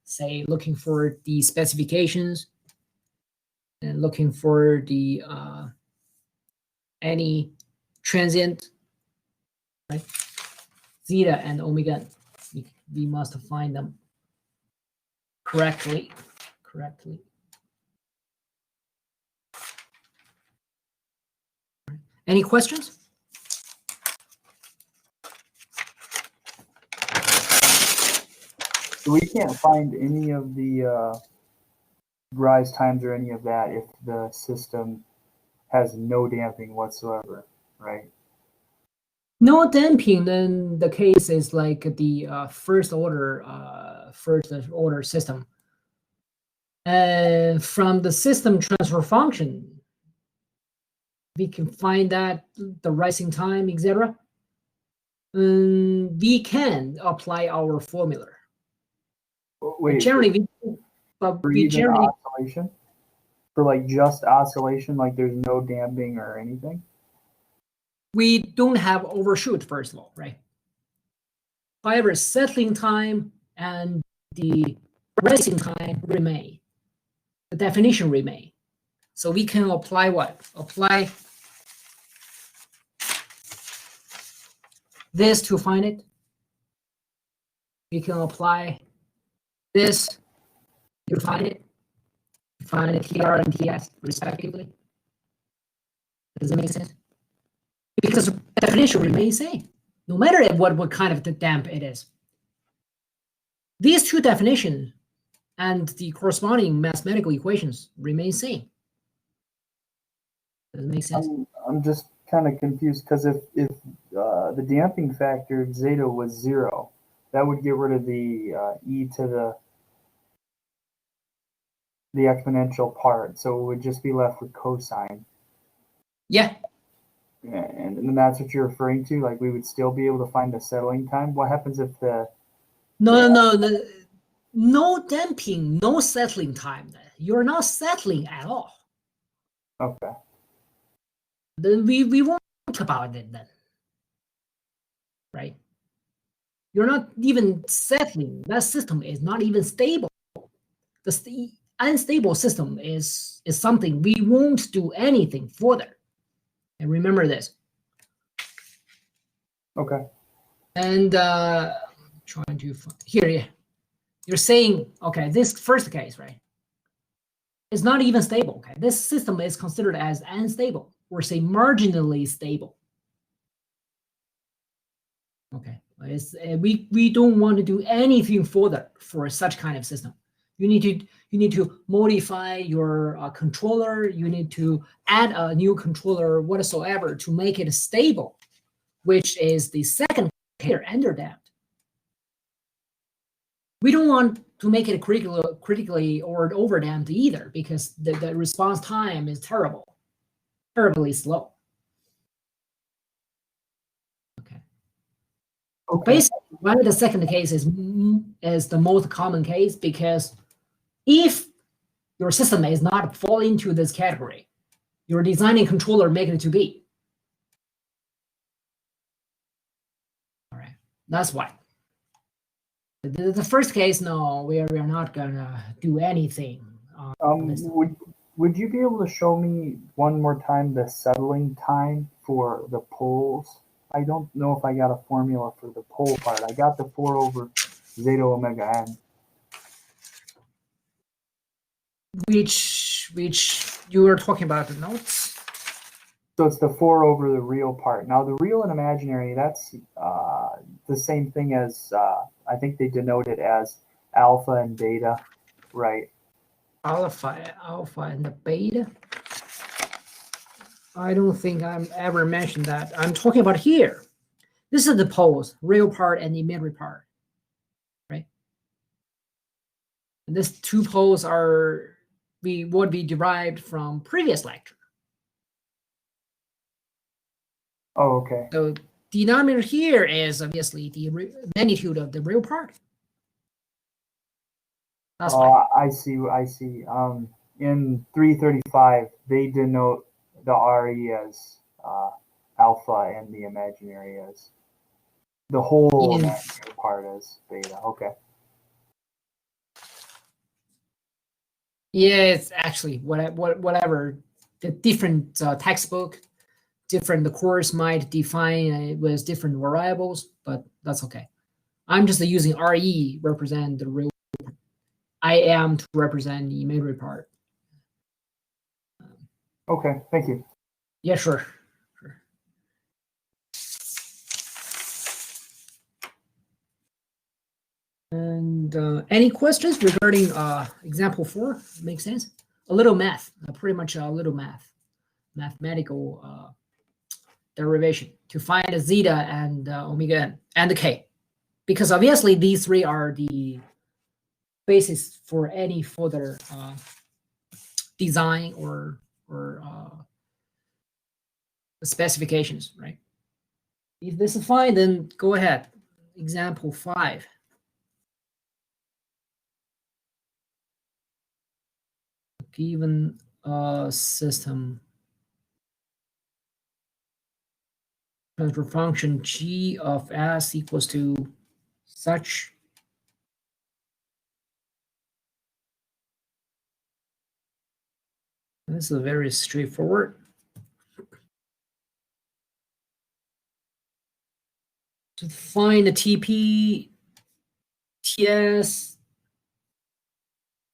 say, looking for the specifications and looking for the any transient, right? Zeta and omega n, we must find them correctly. Any questions? So we can't find any of the rise times or any of that if the system has no damping whatsoever, right? No damping, then the case is like the first order system. And from the system transfer function, we can find that the rising time, etc. We can apply our formula. Wait, Generally, oscillation? For like just oscillation, like there's no damping or anything? we don't have overshoot, first of all, right? However, settling time and the rising time remain. The definition remain. So we can apply what? Apply this to find it. We can apply this to find it. Find it TR and TS respectively. Does it make sense? Because the definition remains same, no matter what kind of the damp it is. These two definitions and the corresponding mathematical equations remain same. Does it make sense? I'm just kind of confused because if the damping factor zeta was 0, that would get rid of the e to the exponential part, so it would just be left with cosine. Yeah. And that's what you're referring to? Like we would still be able to find the settling time? What happens if the... No. no damping, no settling time. You're not settling at all. Okay. Then we won't talk about it then, right? You're not even settling. That system is not even stable. The unstable system is something we won't do anything for that. And remember this. Okay. And trying to here, you're saying, okay, this first case, right? It's not even stable. Okay, this system is considered as unstable, or say marginally stable. Okay, we don't want to do anything further for such kind of system. You need to modify your controller. You need to add a new controller whatsoever to make it stable, which is the second here underdamped. We don't want to make it critically or overdamped either, because the response time is terribly slow. Okay. Okay. Basically, why the second case is the most common case, because if your system is not fall into this category, your designing controller make it to be. All right, that's why. The first case, no, we are not gonna do anything. Would you be able to show me one more time the settling time for the poles? I don't know if I got a formula for the pole part. I got the 4 over zeta omega n. Which you were talking about the notes? So it's the 4 over the real part. Now the real and imaginary, that's the same thing as, I think they denote it as alpha and beta, right? Alpha and the beta. I don't think I'm ever mentioned that. I'm talking about here. This is the poles, real part and imaginary part, right? And these two poles are what we derived from previous lecture. Oh, okay. So denominator here is obviously the magnitude of the real part. That's fine. I see. In 335, they denote the RE as alpha and the imaginary as the whole imaginary part as beta. Okay. Yeah, it's actually whatever. The different textbook, the course might define it with different variables, but that's okay. I'm just using RE represent the real. I am to represent the imaginary part. Okay. Thank you. Yeah, sure. And any questions regarding example 4? Makes sense? A little math, pretty much a little mathematical derivation to find a zeta and omega n and the k, because obviously these three are the basis for any further design or specifications, right? If this is fine, then go ahead. Example 5. Given a system transfer function g of s equals to such. This is very straightforward. To find the TP, TS,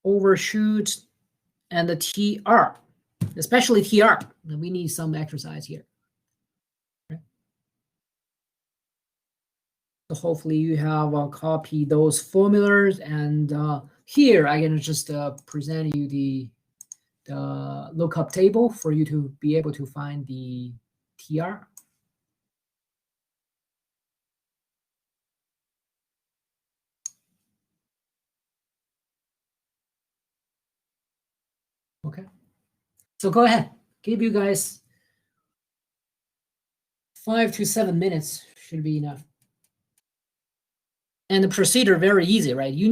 overshoot, and the TR, especially TR. We need some exercise here. Okay. So hopefully you have copied those formulas, and here I can just present you the lookup table for you to be able to find the TR. Okay, so go ahead. Give you guys 5 to 7 minutes should be enough. And the procedure very easy, right? You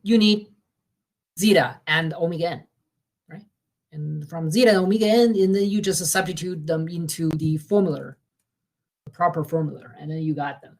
you need zeta and omega n, right? And from zeta and omega n, and then you just substitute them into the formula, the proper formula, and then you got them.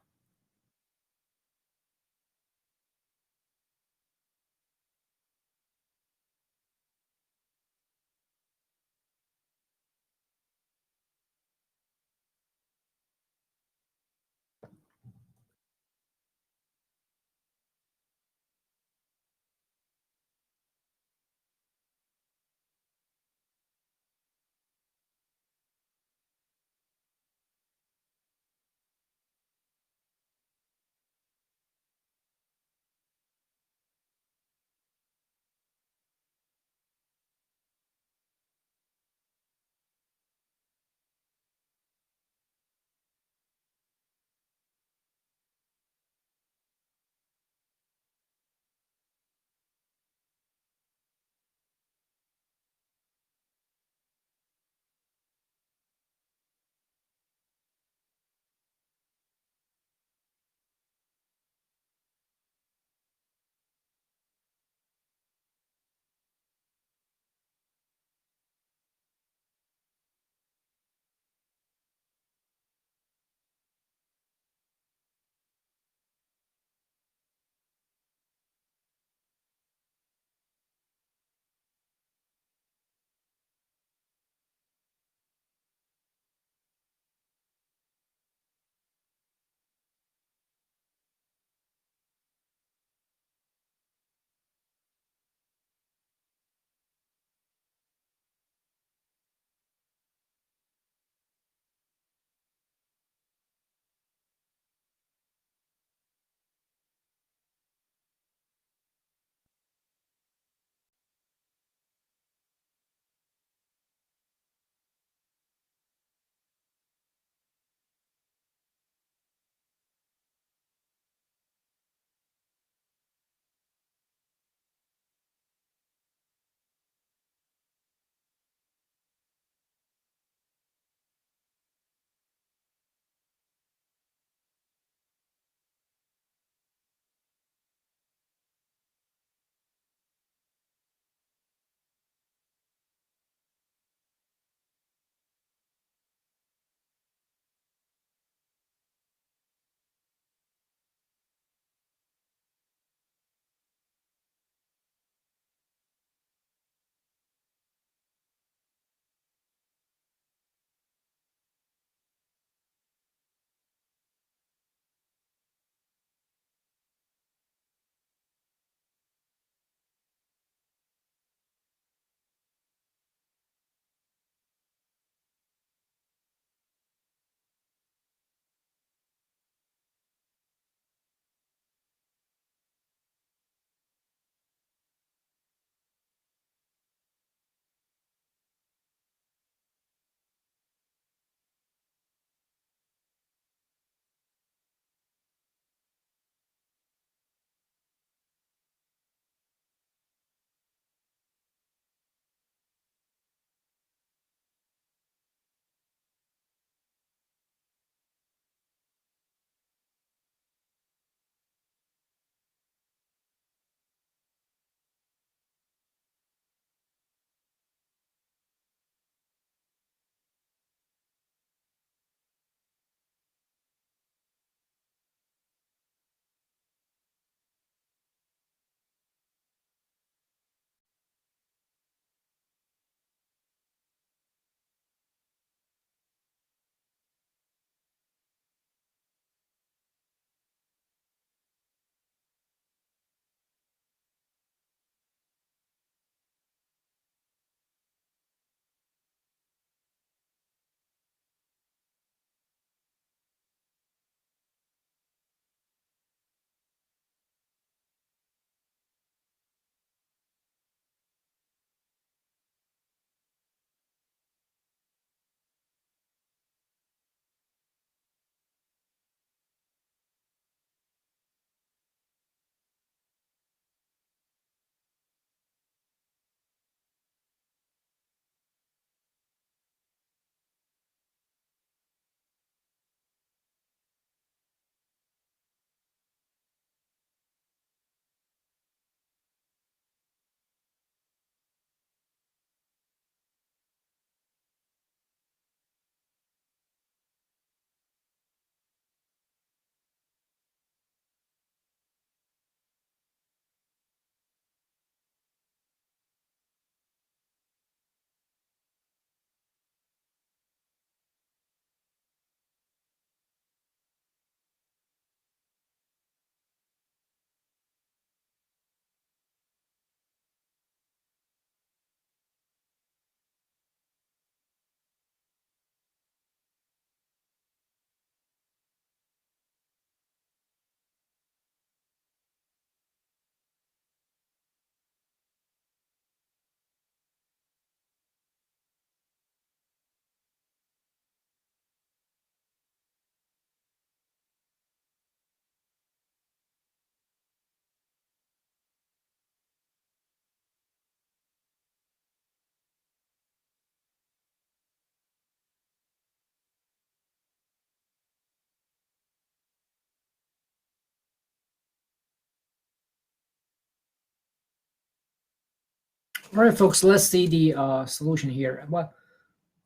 All right, folks, let's see the solution here. Well,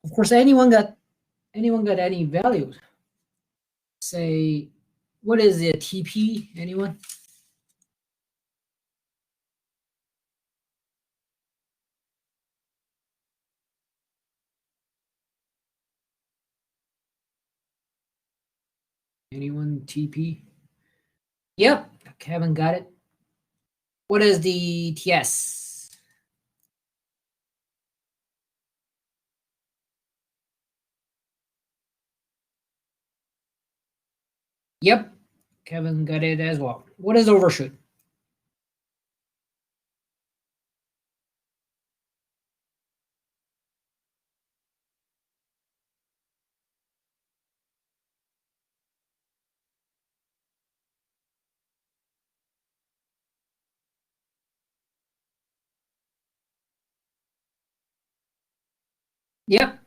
of course, anyone got any values? Say, what is the TP? Anyone? Anyone TP? Yep, Kevin got it. What is the TS? Yep, Kevin got it as well. What is overshoot? Yep,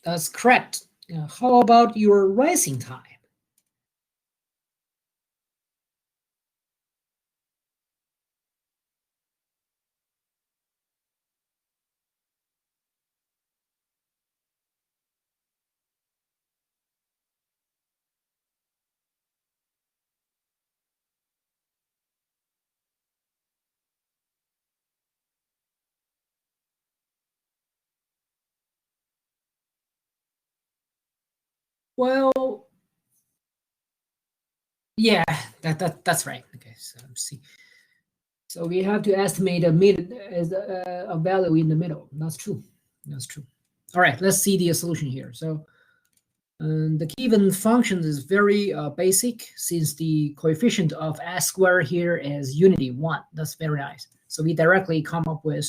that's correct. How about your rising time? Well, yeah, that's right. Okay, so let's see. So we have to estimate a mid as a value in the middle. That's true. That's true. All right, let's see the solution here. So the given function is very basic, since the coefficient of s squared here is unity 1. That's very nice. So we directly come up with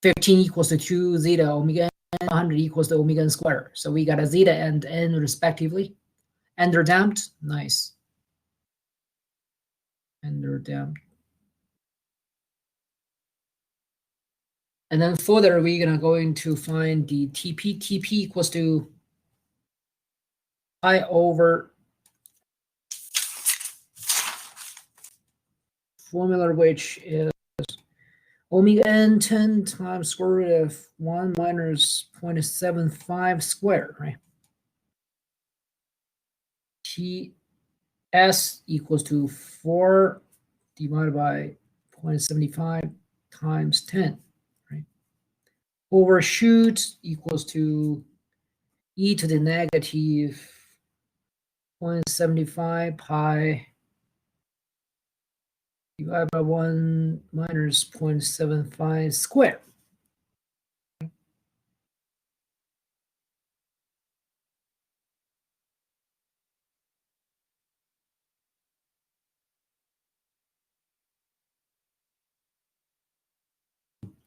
15 equals to 2 zeta omega n, 100 equals to omega n squared. So we got a zeta and n respectively. And they're damped. Nice. And they're damped. And then further, we're going to find the TP. TP equals to pi over formula, which is omega n 10 times square root of 1 minus 0.75 squared, right? TS equals to 4 divided by 0.75 times 10, right? Overshoot equals to e to the negative 0.75 pi divided by 1 minus 0.75 squared.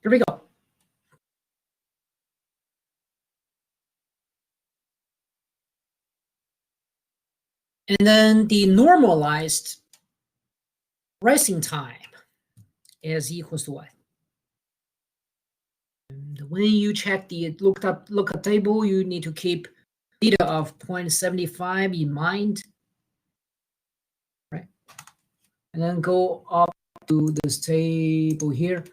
Here we go. And then the normalized rising time is equals to what? And when you check the lookup table, you need to keep theta of 0.75 in mind, right? And then go up to this table here.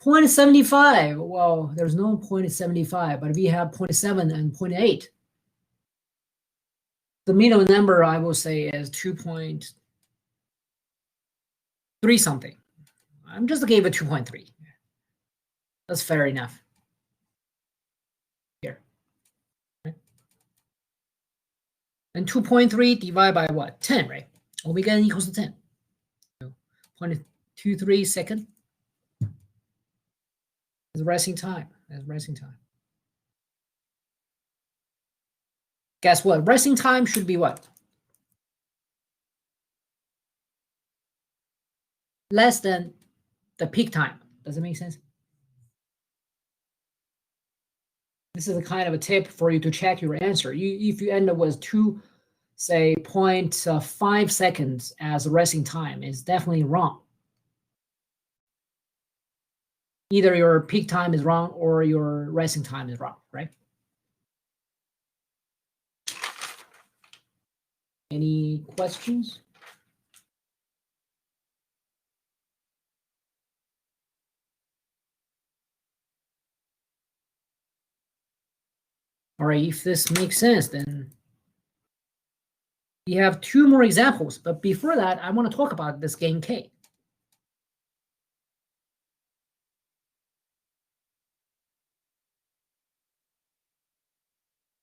0.75. Well, there's no 0.75, but we have 0.7 and 0.8. The middle number, I will say, is 2.3 something. I'm just gave it 2.3. That's fair enough. Here. Right? And 2.3 divided by what? 10, right? Omega n equals to 10. So 0.23 second is rising time. That's rising time. Guess what? Rising time should be what? Less than the peak time. Does it make sense? This is a kind of a tip for you to check your answer. If you end up with say 0.5 seconds as a resting time, it's definitely wrong. Either your peak time is wrong or your resting time is wrong, right? Any questions? right, if this makes sense, then we have two more examples. But before that, I want to talk about this gain K.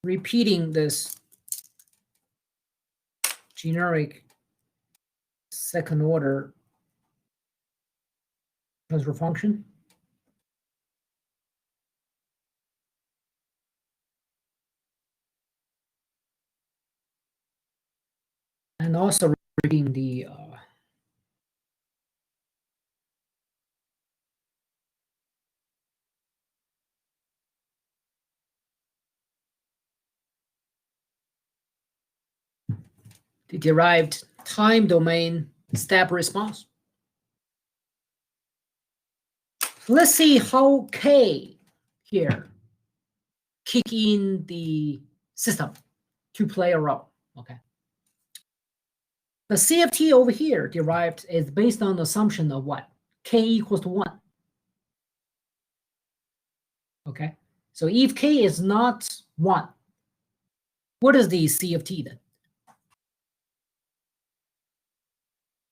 Repeating this generic second order transfer function. And also repeating the derived time domain step response. Let's see how K here kick in the system to play a role. Okay. The CFT over here derived is based on the assumption of what? K equals to 1. Okay. So if K is not 1, what is the CFT then?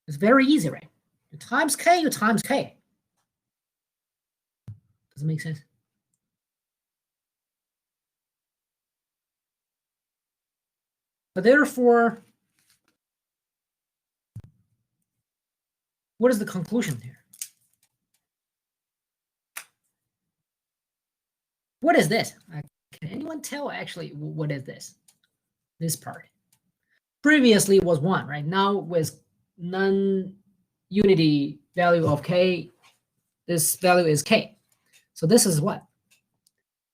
It's very easy, right? You times K, you times K. Does it make sense? But therefore, what is the conclusion here? What is this? Can anyone tell actually what is this? This part. Previously it was 1, right? Now with non-unity value of K, this value is K. So this is what?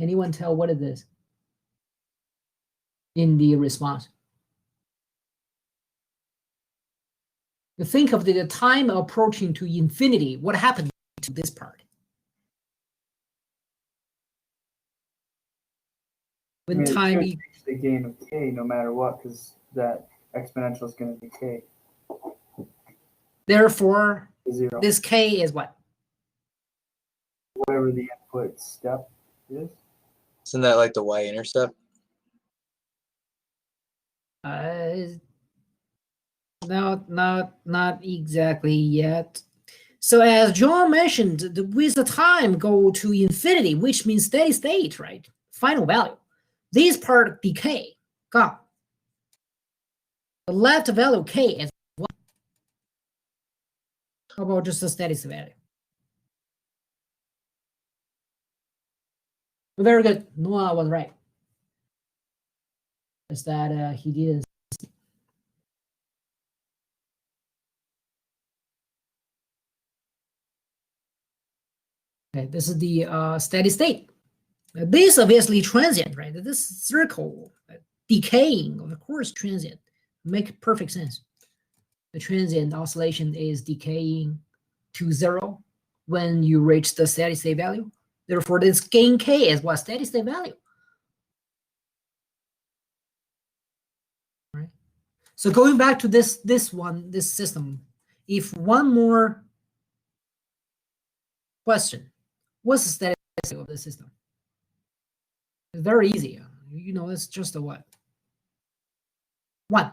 Anyone tell what it is in the response? You think of the time approaching to infinity. What happened to this part? When time reach the gain of K no matter what, because that exponential is going to be K. Therefore, 0. this K is what? Whatever the input step is. Isn't that like the y-intercept? No, not exactly yet. So as John mentioned, with the time go to infinity, which means steady state, right? Final value. This part decay, gone. The left value K is 1. How about just the steady state value? Very good. Noah was right. Is that he didn't. Okay, this is the steady state. This obviously transient, right? This circle decaying, of course, transient. Make perfect sense. The transient oscillation is decaying to 0 when you reach the steady state value. Therefore, this gain K is what? Steady state value. Right. So going back to this system, if one more question, what's the steady state of the system? It's very easy. You know, it's just a what? 1.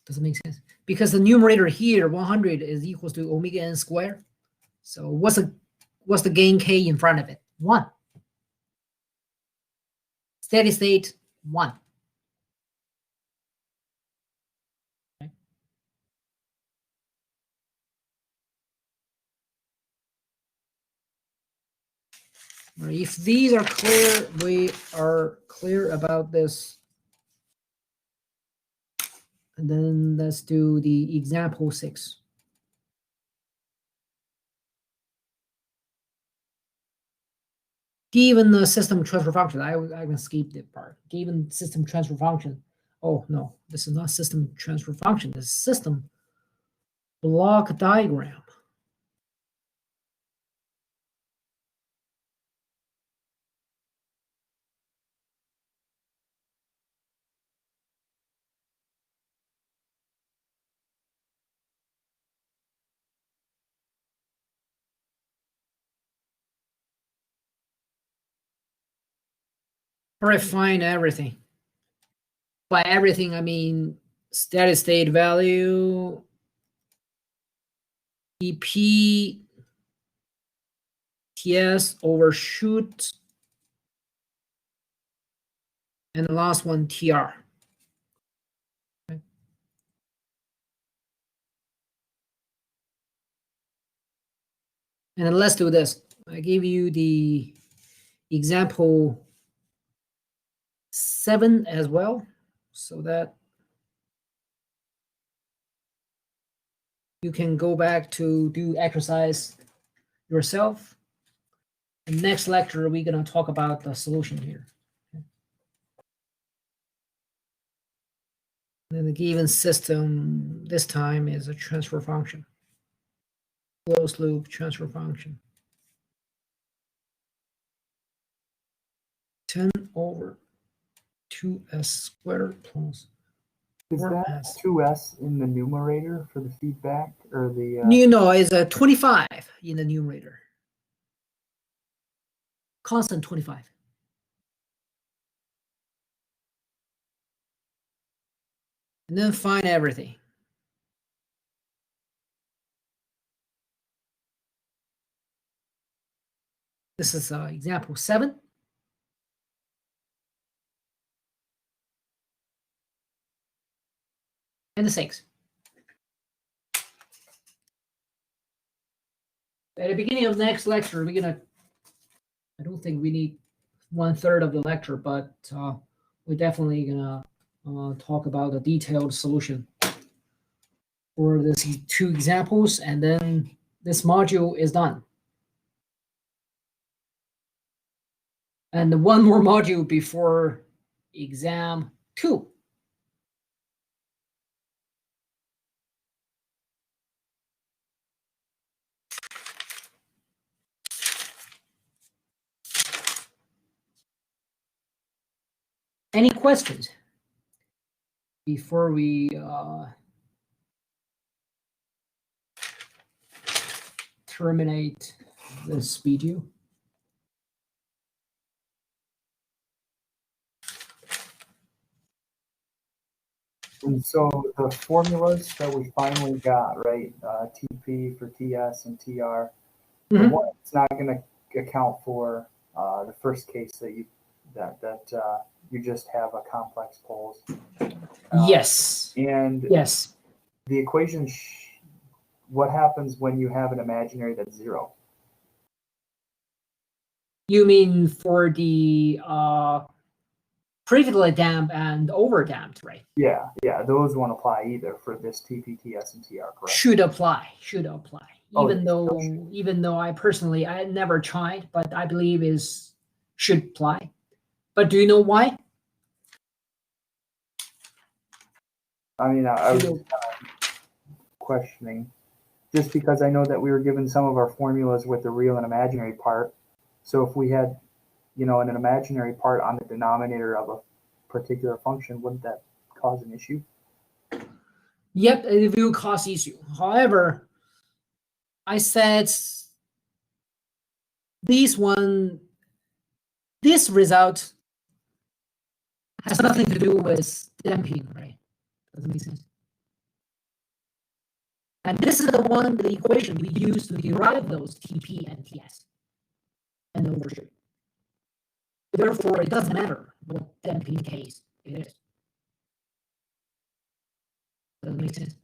Does it make sense? Because the numerator here, 100, is equals to omega n squared. So what's the gain K in front of it? 1. Steady state, 1. Okay. If these are clear, we are clear about this. And then let's do the example 6. Given the system transfer function, I can skip that part. Given system transfer function, oh no, this is not system transfer function. This is system block diagram. All right, find everything. By everything, I mean steady state value, EP, TS, overshoot, and the last one, TR. Okay. And then let's do this. I give you the example 7 as well, so that you can go back to do exercise yourself. In next lecture, we're going to talk about the solution here. Then the given system this time is a transfer function, closed loop transfer function. 10 over 2s squared plus Is that 4s. 2s in the numerator for the feedback or the? No, it's a 25 in the numerator. Constant 25. And then find everything. This is example 7. And the 6. At the beginning of next lecture, we're gonna, I don't think we need 1/3 of the lecture, but we're definitely gonna talk about the detailed solution for these 2 examples, and then this module is done. And one more module before exam 2. Any questions before we terminate this video? And so the formulas that we finally got, right? TP for TS and TR. The one it's not going to account for the first case that you just have a complex poles. Yes. And yes. the equation. What happens when you have an imaginary that's 0? You mean for the critically damped and over damped, right? Yeah, those won't apply either for this TP, TS, and TR, correct? Should apply. Oh, Even though I personally I never tried, but I believe is should apply. But do you know why? I mean, I was questioning, just because I know that we were given some of our formulas with the real and imaginary part. So if we had, an imaginary part on the denominator of a particular function, wouldn't that cause an issue? Yep, it will cause issue. However, I said this result has nothing to do with damping, right? Doesn't make sense. And this is the equation we use to derive those TP and TS and overshoot. Therefore, it doesn't matter what damping case it is. Does that make sense?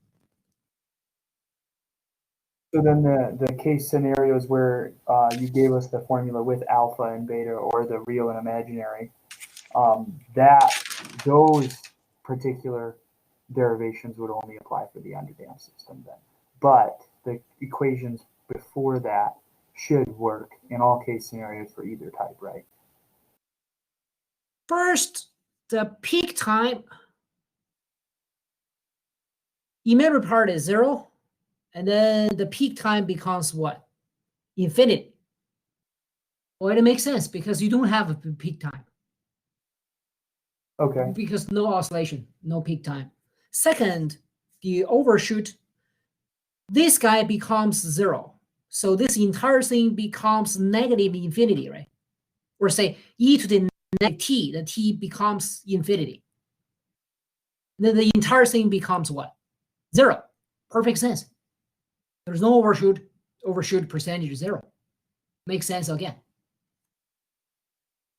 So then the case scenarios where you gave us the formula with alpha and beta, or the real and imaginary, those particular derivations would only apply for the underdamped system then. But the equations before that should work in all case scenarios for either type, right? First, the peak time emitter part is 0, and then the peak time becomes what? Infinity. Well, it makes sense because you don't have a peak time. Okay. Because no oscillation, no peak time. Second, the overshoot, this guy becomes 0. So this entire thing becomes negative infinity, right? Or say e to the negative t, the t becomes infinity. Then the entire thing becomes what? 0. Perfect sense. There's no overshoot. Overshoot percentage is 0. Makes sense again.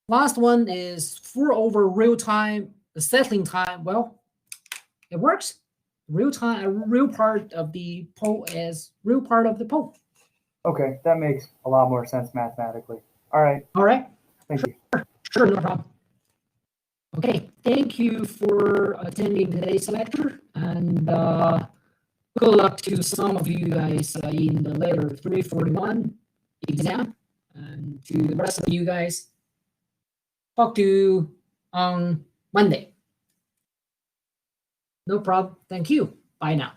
Last one is 4 over real time, the settling time. Well, it works. Real time, a real part of the pole is real part of the pole. Okay, that makes a lot more sense mathematically. All right, All right. thank you. Sure, no problem. Okay, thank you for attending today's lecture, and good luck to some of you guys in the later 341 exam, and to the rest of you guys, talk to you on Monday. No problem. Thank you. Bye now.